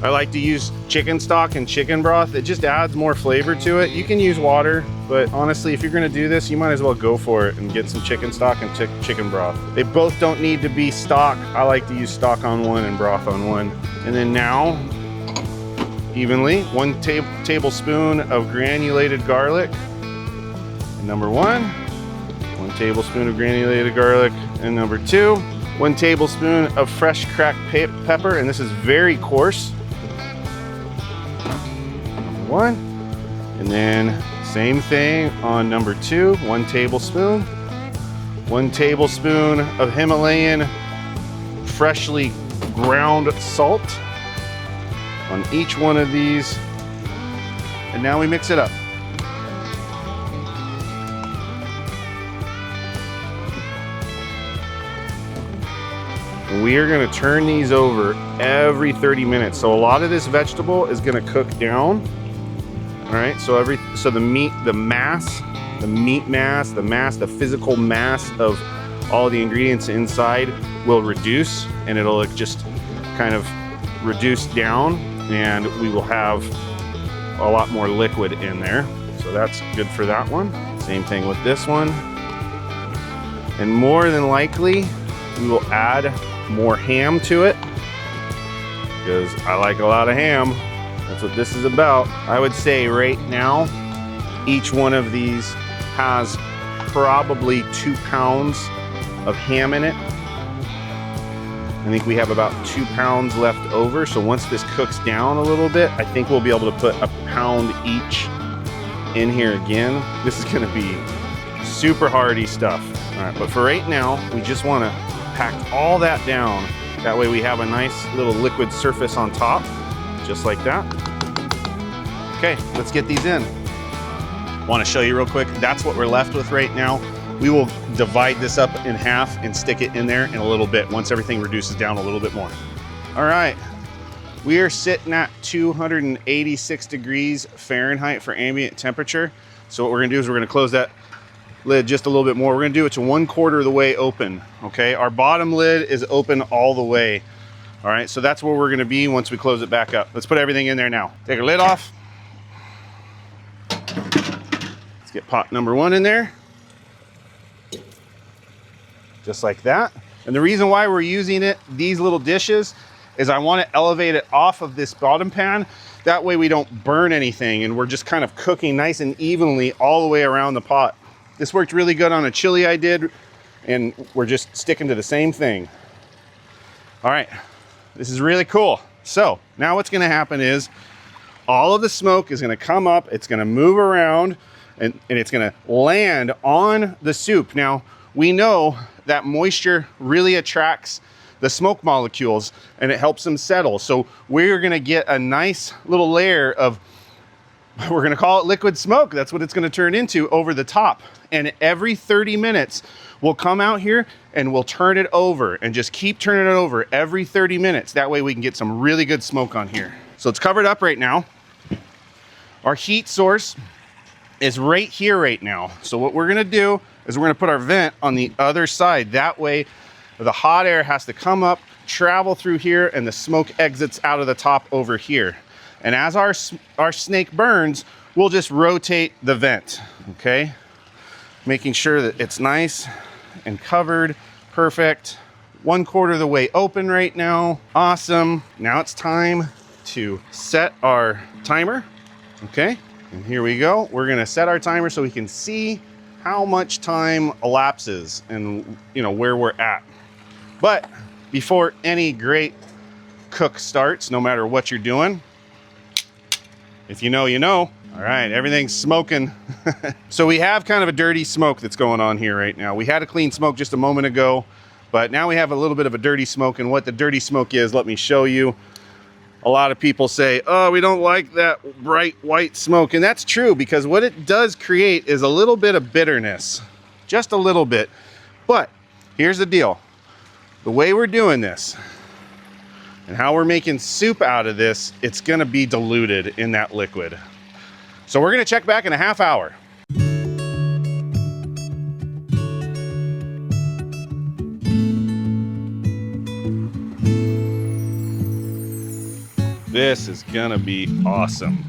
I like to use chicken stock and chicken broth. It just adds more flavor to it. You can use water, but honestly, if you're gonna do this, you might as well go for it and get some chicken stock and chicken broth. They both don't need to be stock. I like to use stock on one and broth on one. And then now, evenly, 1 tablespoon of granulated garlic. And number 1 tablespoon of granulated garlic, and number 2, 1 tablespoon of fresh cracked pepper, and this is very coarse. Number 1, and then same thing on number 2, 1 tablespoon. 1 tablespoon of Himalayan freshly ground salt on each one of these, and now we mix it up. We are going to turn these over every 30 minutes. So a lot of this vegetable is going to cook down. All right, so the meat, the physical mass of all the ingredients inside will reduce, and it'll just kind of reduce down, and we will have a lot more liquid in there. So that's good for that one. Same thing with this one. And more than likely, we will add more ham to it, because I like a lot of ham. That's what this is about. I would say right now, each one of these has probably 2 pounds of ham in it. I think we have about 2 pounds left over. So once this cooks down a little bit, I think we'll be able to put 1 pound each in here again. This is gonna be super hearty stuff. All right, but for right now, we just wanna pack all that down. That way we have a nice little liquid surface on top, just like that. Okay, let's get these in. Want to show you real quick, that's what we're left with right now. We will divide this up in half and stick it in there in a little bit once everything reduces down a little bit more. All right, We are sitting at 286 degrees Fahrenheit for ambient temperature. So what we're gonna do is we're gonna close that lid just a little bit more. We're gonna do it to 1/4 of the way open, okay? Our bottom lid is open all the way. All right, so that's where we're gonna be once we close it back up. Let's put everything in there now. Take our lid off. Let's get pot number 1 in there. Just like that. And the reason why we're using these little dishes, is I want to elevate it off of this bottom pan. That way we don't burn anything and we're just kind of cooking nice and evenly all the way around the pot. This worked really good on a chili I did, and we're just sticking to the same thing. All right, this is really cool. So now what's gonna happen is all of the smoke is gonna come up, it's gonna move around, and it's gonna land on the soup. Now, we know that moisture really attracts the smoke molecules and it helps them settle. So we're gonna get a nice little layer of, we're gonna call it liquid smoke. That's what it's gonna turn into over the top. And every 30 minutes, we'll come out here and we'll turn it over and just keep turning it over every 30 minutes. That way we can get some really good smoke on here. So it's covered up right now. Our heat source is right here right now. So what we're gonna do is we're gonna put our vent on the other side. That way the hot air has to come up, travel through here, and the smoke exits out of the top over here. And as our snake burns, we'll just rotate the vent, okay? Making sure that it's nice and covered, perfect. 1/4 of the way open right now. Awesome. Now it's time to set our timer, okay? And here we go. We're gonna set our timer so we can see how much time elapses and where we're at. But before any great cook starts, no matter what you're doing, if you know, you know. All right, everything's smoking. So we have kind of a dirty smoke that's going on here right now. We had a clean smoke just a moment ago, but now we have a little bit of a dirty smoke. And what the dirty smoke is, let me show you. A lot of people say, oh, we don't like that bright white smoke. And that's true, because what it does create is a little bit of bitterness, just a little bit. But here's the deal. The way we're doing this and how we're making soup out of this, it's gonna be diluted in that liquid. So we're gonna check back in a half hour. This is gonna be awesome.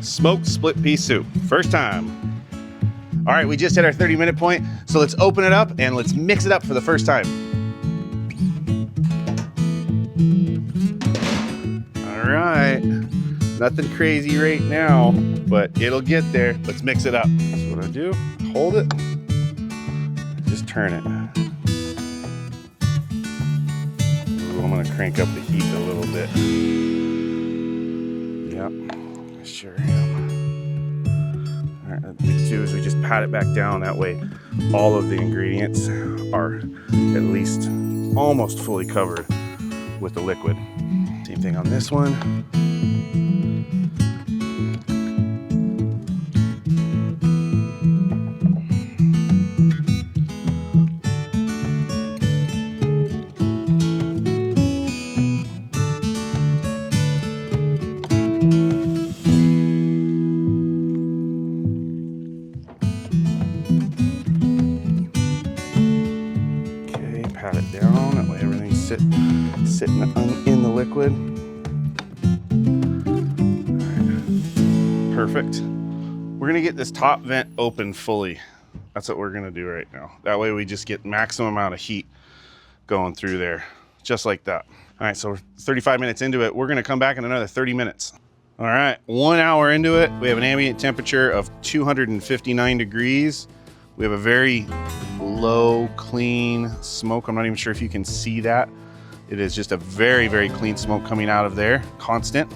Smoked split pea soup, first time. All right, we just hit our 30-minute point, so let's open it up and let's mix it up for the first time. All right, nothing crazy right now, but it'll get there. Let's mix it up. That's what I do, hold it, just turn it. Ooh, I'm gonna crank up the heat a little bit. Yep, I sure am. All right, what we do is we just pat it back down. That way all of the ingredients are at least almost fully covered with the liquid. Same thing on this one. Pat it down, that way everything's sitting in the liquid. Right. Perfect. We're gonna get this top vent open fully. That's what we're gonna do right now. That way we just get maximum amount of heat going through there, just like that. All right, so we're 35 minutes into it. We're gonna come back in another 30 minutes. All right, 1 hour into it. We have an ambient temperature of 259 degrees. We have a very low, clean smoke. I'm not even sure if you can see that. It is just a very, very clean smoke coming out of there, constant.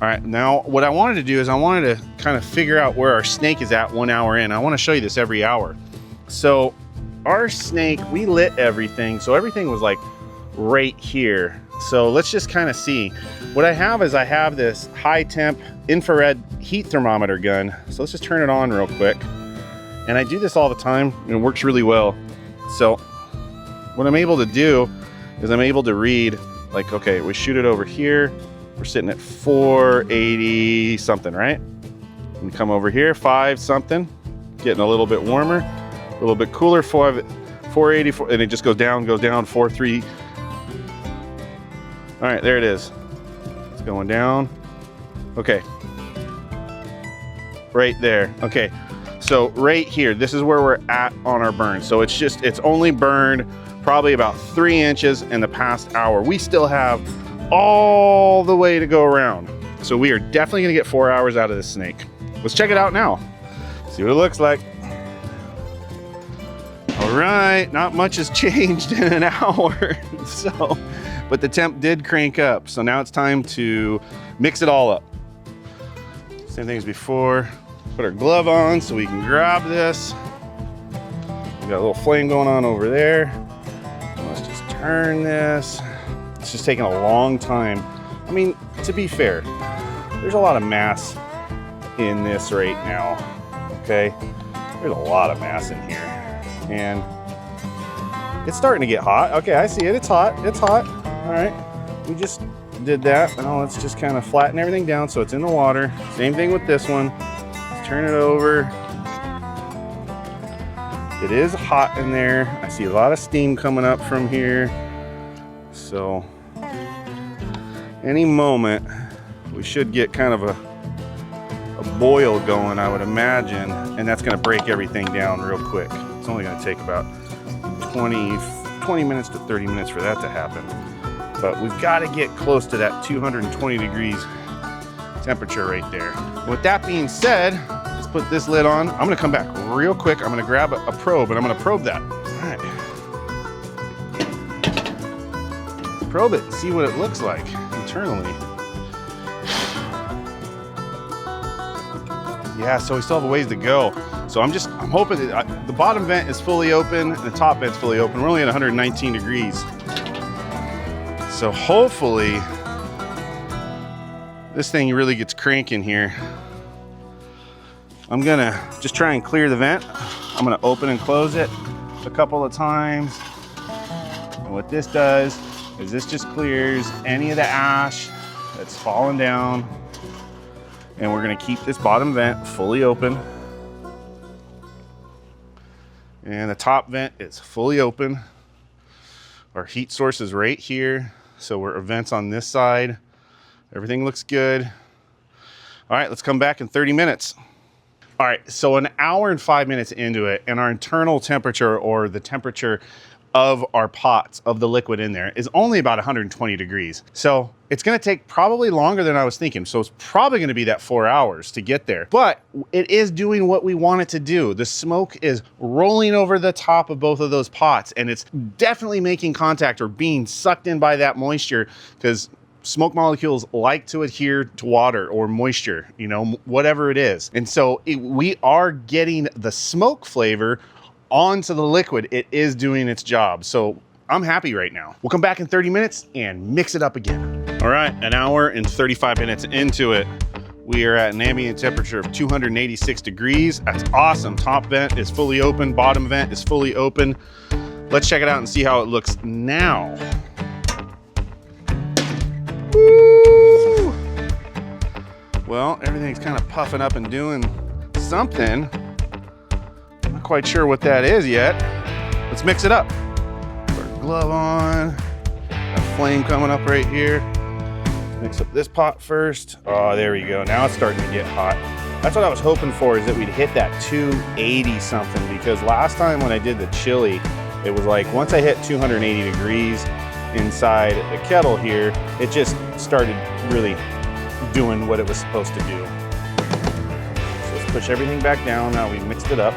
All right, now what I wanted to do is I wanted to kind of figure out where our snake is at 1 hour in. I want to show you this every hour. So our snake, we lit everything. So everything was like right here. So let's just kind of see. What I have is I have this high temp infrared heat thermometer gun. So let's just turn it on real quick. And I do this all the time and it works really well. So what I'm able to do is I'm able to read Like, okay, we shoot it over here. We're sitting at 480 something, right? And come over here, 5 something, getting a little bit warmer, a little bit cooler, 480, and it just goes down, 4.3. All right, there it is. It's going down. Okay. Right there. Okay. So right here, this is where we're at on our burn. So it's only burned probably about 3 inches in the past hour. We still have all the way to go around. So we are definitely gonna get 4 hours out of this snake. Let's check it out now. See what it looks like. All right, not much has changed in an hour. But the temp did crank up. So now it's time to mix it all up. Same thing as before. Put our glove on so we can grab this. We got a little flame going on over there. Let's just turn this. It's just taking a long time. I mean, to be fair, there's a lot of mass in this right now, okay? There's a lot of mass in here. And it's starting to get hot. Okay, I see it, it's hot, All right, we just did that. Now let's just kind of flatten everything down so it's in the water. Same thing with this one. Let's turn it over. It is hot in there. I see a lot of steam coming up from here. So any moment we should get kind of a boil going, I would imagine, and that's going to break everything down real quick. It's only going to take about 20 minutes to 30 minutes for that to happen. But we've got to get close to that 220 degrees temperature right there. With that being said, let's put this lid on. I'm going to come back real quick. I'm going to grab a probe and I'm going to probe that. All right. Probe it, see what it looks like internally. Yeah, so we still have a ways to go. So I'm hoping that the bottom vent is fully open and the top vent's fully open. We're only at 119 degrees. So hopefully this thing really gets cranking here. I'm gonna just try and clear the vent. I'm gonna open and close it a couple of times. And what this does is this just clears any of the ash that's fallen down. And we're gonna keep this bottom vent fully open. And the top vent is fully open. Our heat source is right here. So our vent's on this side. Everything looks good. All right, let's come back in 30 minutes. All right, so an hour and 5 minutes into it, and our internal temperature, or the temperature of our pots, of the liquid in there, is only about 120 degrees. So it's gonna take probably longer than I was thinking. So it's probably gonna be that 4 hours to get there. But it is doing what we want it to do. The smoke is rolling over the top of both of those pots, and it's definitely making contact or being sucked in by that moisture, because smoke molecules like to adhere to water or moisture, you know, whatever it is. And so we are getting the smoke flavor onto the liquid. It is doing its job. So I'm happy right now. We'll come back in 30 minutes and mix it up again. All right, an hour and 35 minutes into it. We are at an ambient temperature of 286 degrees. That's awesome. Top vent is fully open. Bottom vent is fully open. Let's check it out and see how it looks now. Woo! Well, everything's kind of puffing up and doing something. Not quite sure what that is yet. Let's mix it up. Put our glove on. Got flame coming up right here. Mix up this pot first. Oh, there we go. Now it's starting to get hot. That's what I was hoping for, is that we'd hit that 280 something, because last time when I did the chili, it was like once I hit 280 degrees inside the kettle here, it just started really doing what it was supposed to do. So let's push everything back down. Now we mixed it up.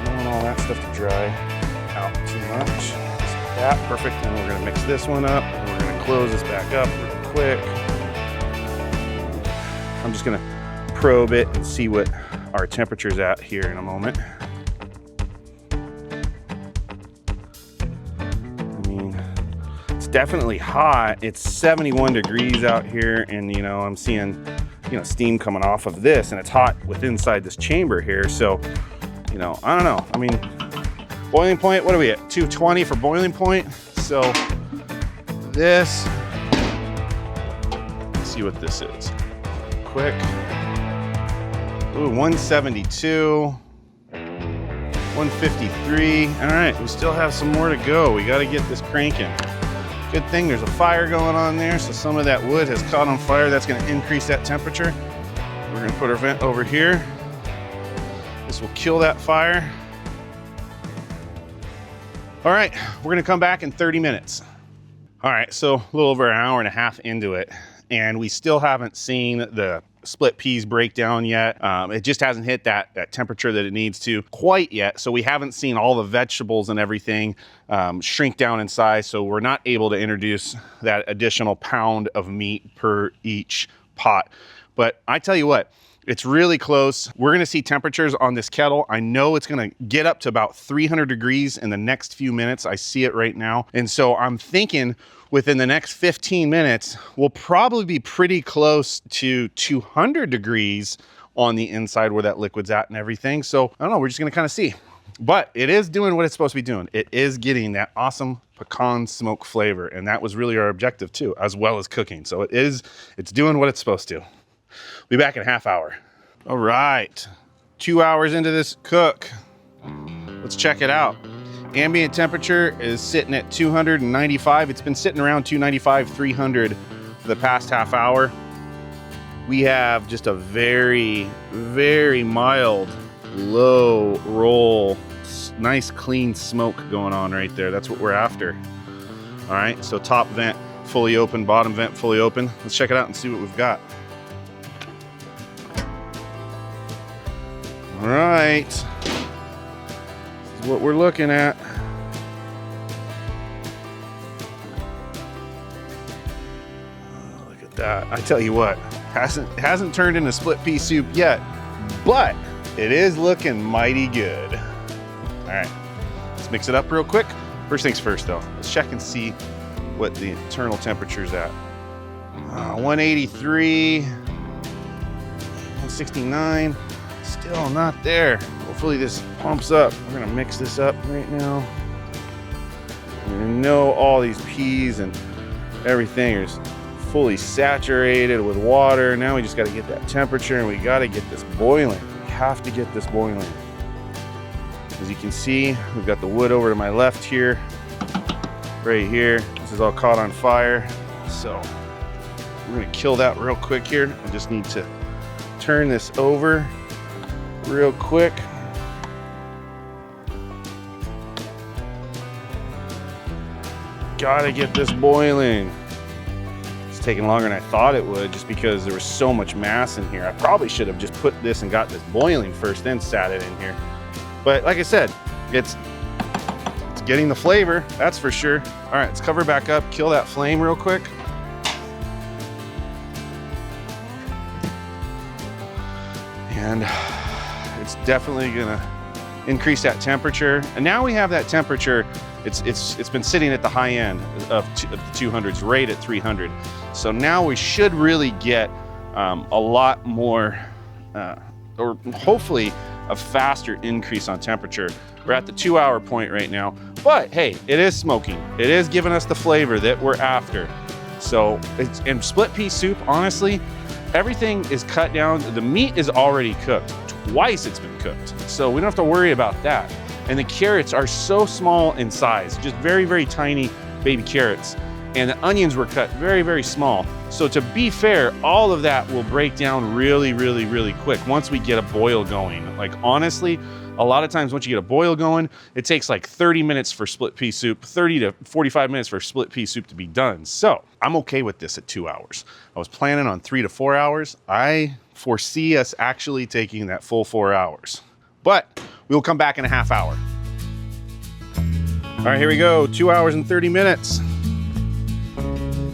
Don't want all that stuff to dry out too much. That perfect. And we're going to mix this one up, and we're going to close this back up real quick. I'm just going to probe it and see what our temperature's at here in a moment. I mean, it's definitely hot. It's 71 degrees out here, and you know, I'm seeing, you know, steam coming off of this, and it's hot within inside this chamber here. So, you know, I don't know. I mean, boiling point, what are we at? 220 for boiling point, So this, let's see what this is. Quick. Ooh, 172. 153. All right, we still have some more to go. We got to get this cranking. Good thing there's a fire going on there, so some of that wood has caught on fire. That's going to increase that temperature. We're going to put our vent over here. This will kill that fire. All right, we're going to come back in 30 minutes. All right, so a little over an hour and a half into it, and we still haven't seen the split peas break down yet. It just hasn't hit that temperature that it needs to quite yet. So we haven't seen all the vegetables and everything shrink down in size. So we're not able to introduce that additional pound of meat per each pot. But I tell you what, it's really close. We're gonna see temperatures on this kettle. I know it's gonna get up to about 300 degrees in the next few minutes. I see it right now. And so I'm thinking within the next 15 minutes, we'll probably be pretty close to 200 degrees on the inside where that liquid's at and everything. So I don't know, we're just gonna kind of see. But it is doing what it's supposed to be doing. It is getting that awesome pecan smoke flavor. And that was really our objective too, as well as cooking. So it's doing what it's supposed to. Be back in a half hour. All right, 2 hours into this cook. Let's check it out. Ambient temperature is sitting at 295. It's been sitting around 295, 300 for the past half hour. We have just a very, very mild, low roll, nice clean smoke going on right there. That's what we're after. All right, so top vent fully open, bottom vent fully open. Let's check it out and see what we've got. All right, this is what we're looking at. Oh, look at that. I tell you what, hasn't turned into split pea soup yet, but it is looking mighty good. All right, let's mix it up real quick. First things first though, let's check and see what the internal temperature's at. 183, 169. Still not there. Hopefully this pumps up. We're gonna mix this up right now. You know, all these peas and everything is fully saturated with water. Now we just gotta get that temperature and we gotta get this boiling. We have to get this boiling. As you can see, we've got the wood over to my left here, right here. This is all caught on fire. So we're gonna kill that real quick here. I just need to turn this over real quick. Gotta get this boiling. It's taking longer than I thought it would just because there was so much mass in here. I probably should have just put this and got this boiling first, then sat it in here. But like I said, it's getting the flavor, that's for sure. All right, let's cover back up, kill that flame real quick. And it's definitely gonna increase that temperature. And now we have that temperature, it's been sitting at the high end of the 200s, right at 300. So now we should really get a lot more, or hopefully a faster increase on temperature. We're at the 2 hour point right now, but hey, it is smoking. It is giving us the flavor that we're after. So in split pea soup, honestly, everything is cut down. The meat is already cooked. Twice it's been cooked. So we don't have to worry about that. And the carrots are so small in size, just very, very tiny baby carrots. And the onions were cut very, very small. So to be fair, all of that will break down really, really, really quick once we get a boil going. Like honestly, a lot of times once you get a boil going, it takes like 30 minutes for split pea soup, 30 to 45 minutes for split pea soup to be done. So I'm okay with this at 2 hours. I was planning on 3 to 4 hours. I foresee us actually taking that full 4 hours, but we'll come back in a half hour. All right, here we go. 2 hours and 30 minutes.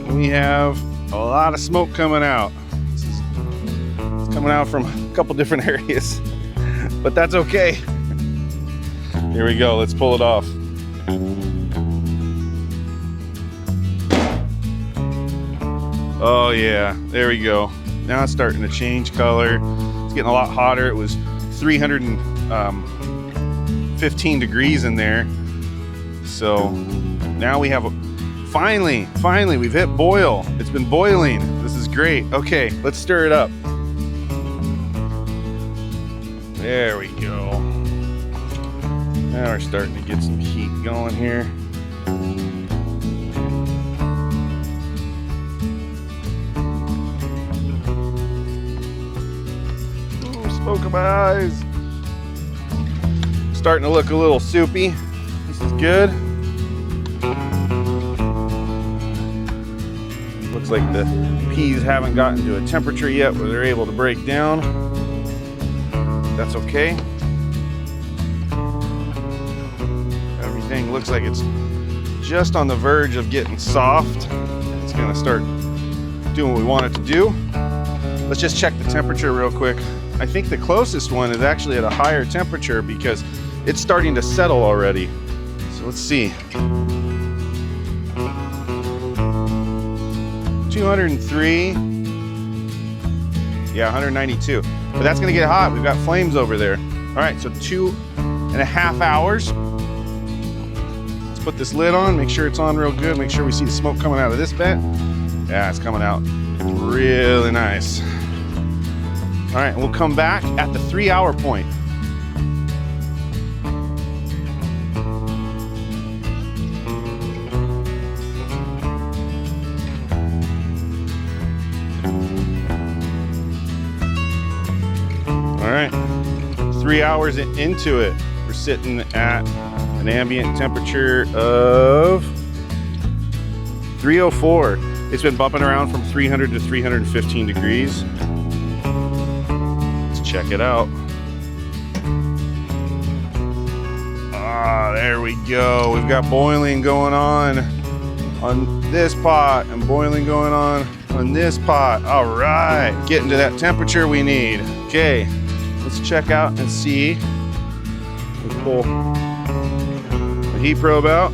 We have a lot of smoke coming out. It's coming out from a couple different areas, but that's okay. Here we go, let's pull it off. Oh yeah, there we go. Now it's starting to change color. It's getting a lot hotter. It was 315 degrees in there. So now we have, finally, we've hit boil. It's been boiling. This is great. Okay, let's stir it up. There we go. Now we're starting to get some heat going here. Ooh, smoke of my eyes. Starting to look a little soupy. This is good. Looks like the peas haven't gotten to a temperature yet where they're able to break down. That's okay. Everything looks like it's just on the verge of getting soft. It's gonna start doing what we want it to do. Let's just check the temperature real quick. I think the closest one is actually at a higher temperature because it's starting to settle already. So let's see. 203. Yeah, 192. But that's gonna get hot. We've got flames over there. All right, so 2.5 hours. Let's put this lid on, make sure it's on real good. Make sure we see the smoke coming out of this vent. Yeah, it's coming out. It's really nice. All right, we'll come back at the 3-hour point. All right, 3 hours into it, we're sitting at an ambient temperature of 304. It's been bumping around from 300 to 315 degrees. Let's check it out. Ah, there we go. We've got boiling going on this pot and boiling going on this pot. All right, getting to that temperature we need. Okay. Let's check out and see. Let's pull the heat probe out.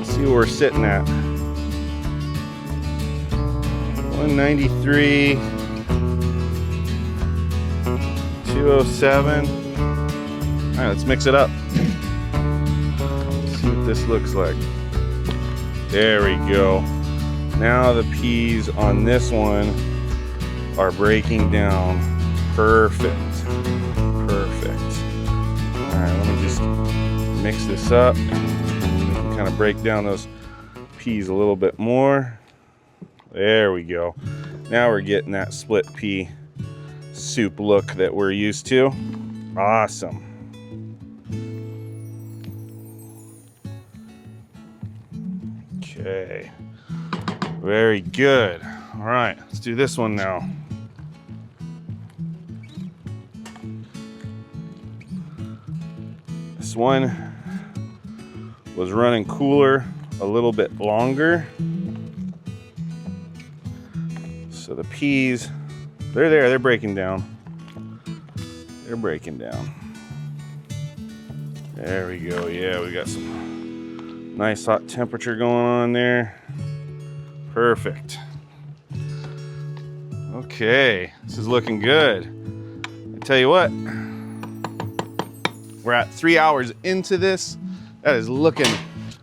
See where we're sitting at. 193, 207. All right, let's mix it up. See what this looks like. There we go. Now the peas on this one are breaking down. Perfect. Perfect. All right, let me just mix this up. Kind of break down those peas a little bit more. There we go. Now we're getting that split pea soup look that we're used to. Awesome. Okay. Very good. All right, let's do this one now. This one was running cooler a little bit longer. So the peas, they're there, they're breaking down. They're breaking down. There we go, yeah, we got some nice hot temperature going on there. Perfect. Okay, this is looking good. I tell you what, we're at 3 hours into this. That is looking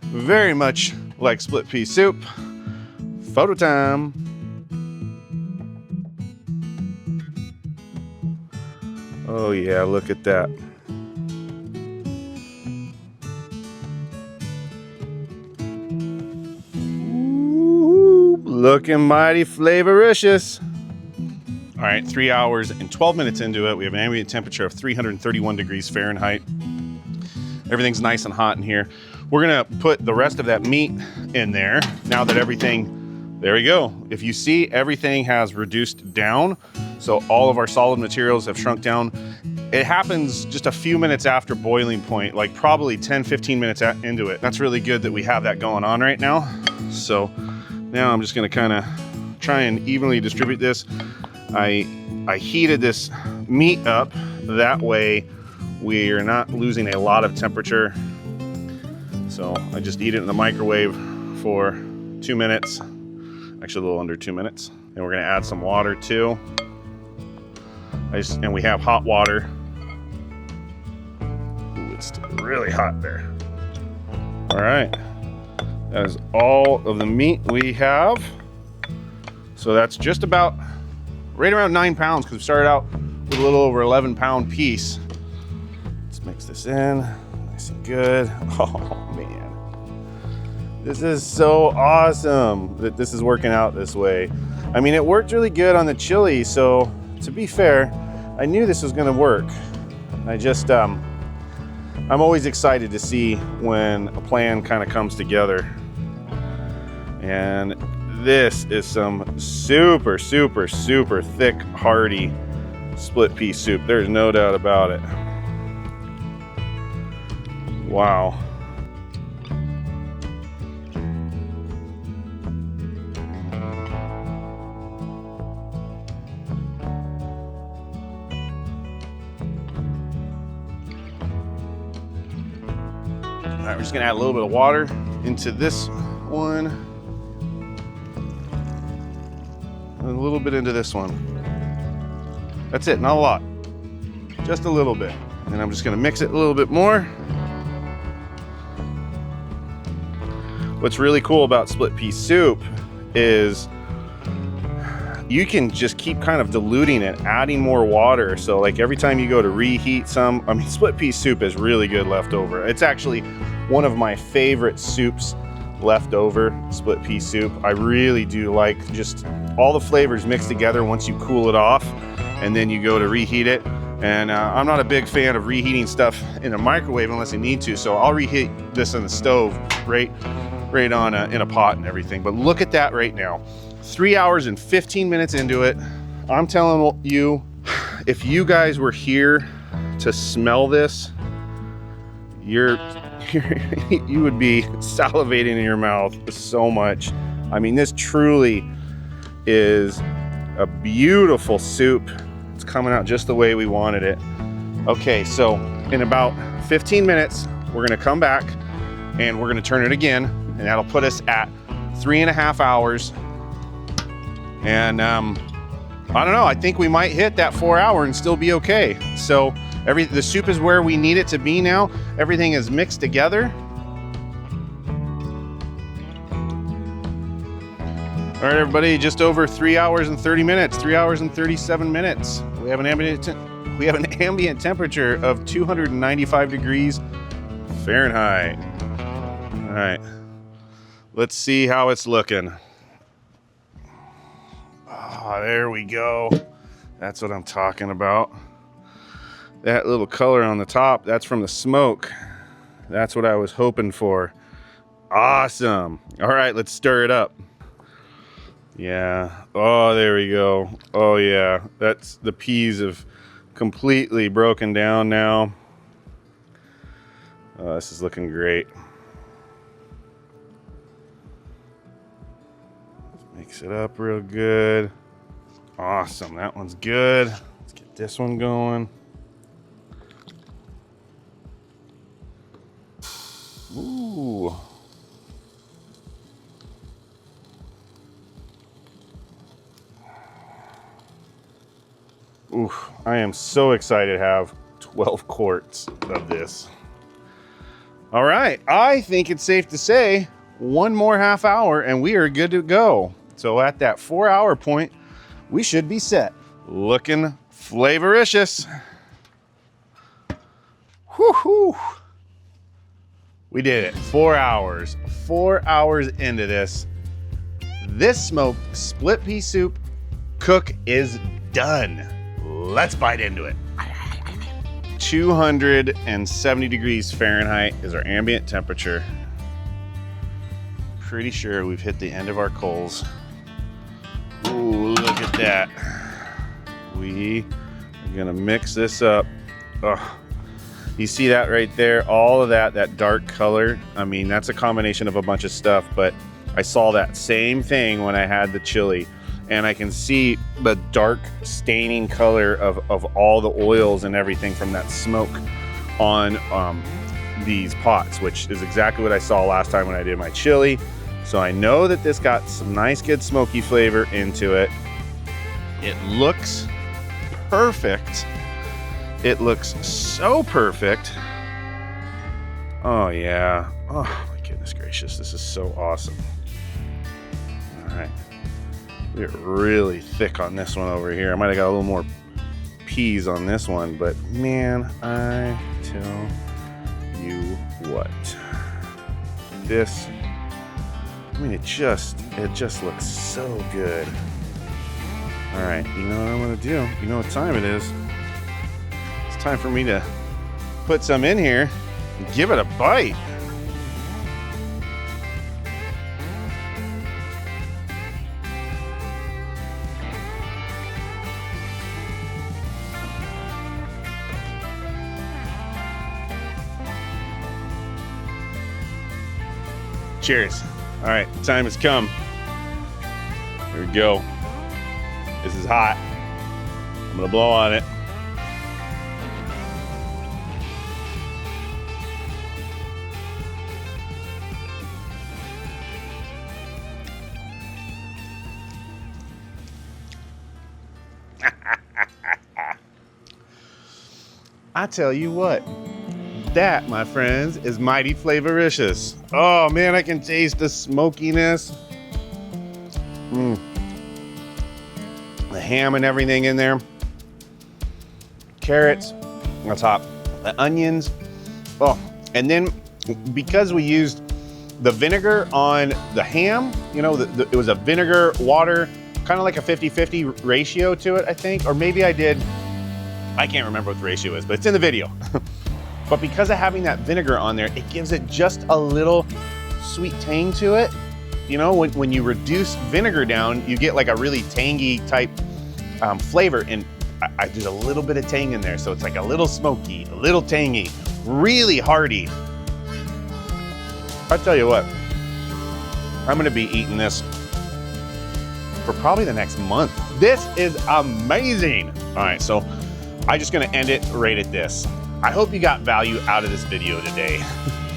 very much like split pea soup. Photo time. Oh yeah, look at that. Ooh, looking mighty flavoricious. All right, 3 hours and 12 minutes into it. We have an ambient temperature of 331 degrees Fahrenheit. Everything's nice and hot in here. We're gonna put the rest of that meat in there now that everything, there we go. If you see, everything has reduced down. So all of our solid materials have shrunk down. It happens just a few minutes after boiling point, like probably 10, 15 minutes into it. That's really good that we have that going on right now. So now I'm just gonna kind of try and evenly distribute this. I heated this meat up, that way we're not losing a lot of temperature. So I just eat it in the microwave for 2 minutes, actually a little under 2 minutes. And we're gonna add some water too. And we have hot water. Ooh, it's really hot there. All right, that is all of the meat we have. So that's just about right around 9 pounds, because we started out with a little over 11-pound piece. Let's mix this in, nice and good. Oh man, this is so awesome that this is working out this way. I mean, it worked really good on the chili, so to be fair, I knew this was gonna work. I just, I'm always excited to see when a plan kind of comes together. And this is some super, super, super thick, hearty split pea soup. There's no doubt about it. Wow. All right, we're just gonna add a little bit of water into this one. And a little bit into this one. That's it, not a lot. Just a little bit. And I'm just gonna mix it a little bit more. What's really cool about split pea soup is you can just keep kind of diluting it, adding more water. So like every time you go to reheat some, I mean, split pea soup is really good leftover. It's actually one of my favorite soups leftover, split pea soup. I really do like just all the flavors mixed together once you cool it off and then you go to reheat it. And I'm not a big fan of reheating stuff in a microwave unless I need to, so I'll reheat this in the stove right on in a pot and everything. But look at that right now. 3 hours and 15 minutes into it. I'm telling you, if you guys were here to smell this, you would be salivating in your mouth so much. I mean, this truly is a beautiful soup. It's coming out just the way we wanted it. Okay, so in about 15 minutes, we're gonna come back and we're gonna turn it again, and that'll put us at 3.5 hours. And I don't know, I think we might hit that 4 hour and still be okay. So the soup is where we need it to be now. Everything is mixed together. All right, everybody, just over 3 hours and 30 minutes, 3 hours and 37 minutes. We have an ambient temperature of 295 degrees Fahrenheit. All right, let's see how it's looking. Oh, there we go. That's what I'm talking about. That little color on the top, that's from the smoke. That's what I was hoping for. Awesome. All right, let's stir it up. Yeah. Oh, there we go. Oh, yeah. That's the peas have completely broken down now. Oh, this is looking great. Let's mix it up real good. Awesome. That one's good. Let's get this one going. Ooh. Ooh, I am so excited to have 12 quarts of this. All right, I think it's safe to say one more half hour and we are good to go. So at that 4 hour point, we should be set. Looking flavoricious. Whoo-hoo. We did it, 4 hours. 4 hours into this. This smoked split pea soup cook is done. Let's bite into it. 270 degrees Fahrenheit is our ambient temperature. Pretty sure we've hit the end of our coals. Ooh, look at that. We are gonna mix this up. Oh, you see that right there? All of that dark color. I mean, that's a combination of a bunch of stuff, but I saw that same thing when I had the chili. And I can see the dark staining color of all the oils and everything from that smoke on these pots, which is exactly what I saw last time when I did my chili. So I know that this got some nice, good smoky flavor into it. It looks perfect. It looks so perfect. Oh yeah, oh my Goodness gracious, this is so awesome. All right. We're really thick on this one over here. I might have got a little more peas on this one, but man, I tell you what. This, I mean, it just looks so good. All right, you know what I'm gonna do? You know what time it is? It's time for me to put some in here and give it a bite. Cheers. All right, the time has come. Here we go. This is hot. I'm gonna blow on it. I tell you what. That, my friends, is mighty flavoricious. Oh man, I can taste the smokiness. The ham and everything in there. Carrots on top. The onions. Oh, and then because we used the vinegar on the ham, you know, it was a vinegar, water, kind of like a 50-50 ratio to it, I think. Or maybe I did. I can't remember what the ratio is, but it's in the video. But because of having that vinegar on there, it gives it just a little sweet tang to it. You know, when you reduce vinegar down, you get like a really tangy type flavor. And there's a little bit of tang in there. So it's like a little smoky, a little tangy, really hearty. I tell you what, I'm gonna be eating this for probably the next month. This is amazing. All right, so I'm just gonna end it right at this. I hope you got value out of this video today.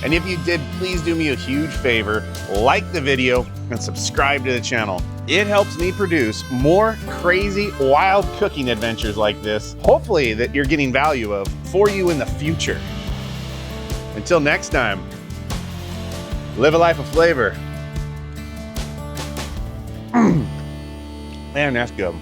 And if you did, please do me a huge favor, like the video and subscribe to the channel. It helps me produce more crazy, wild cooking adventures like this, hopefully that you're getting value of for you in the future. Until next time, live a life of flavor. Man, that's good.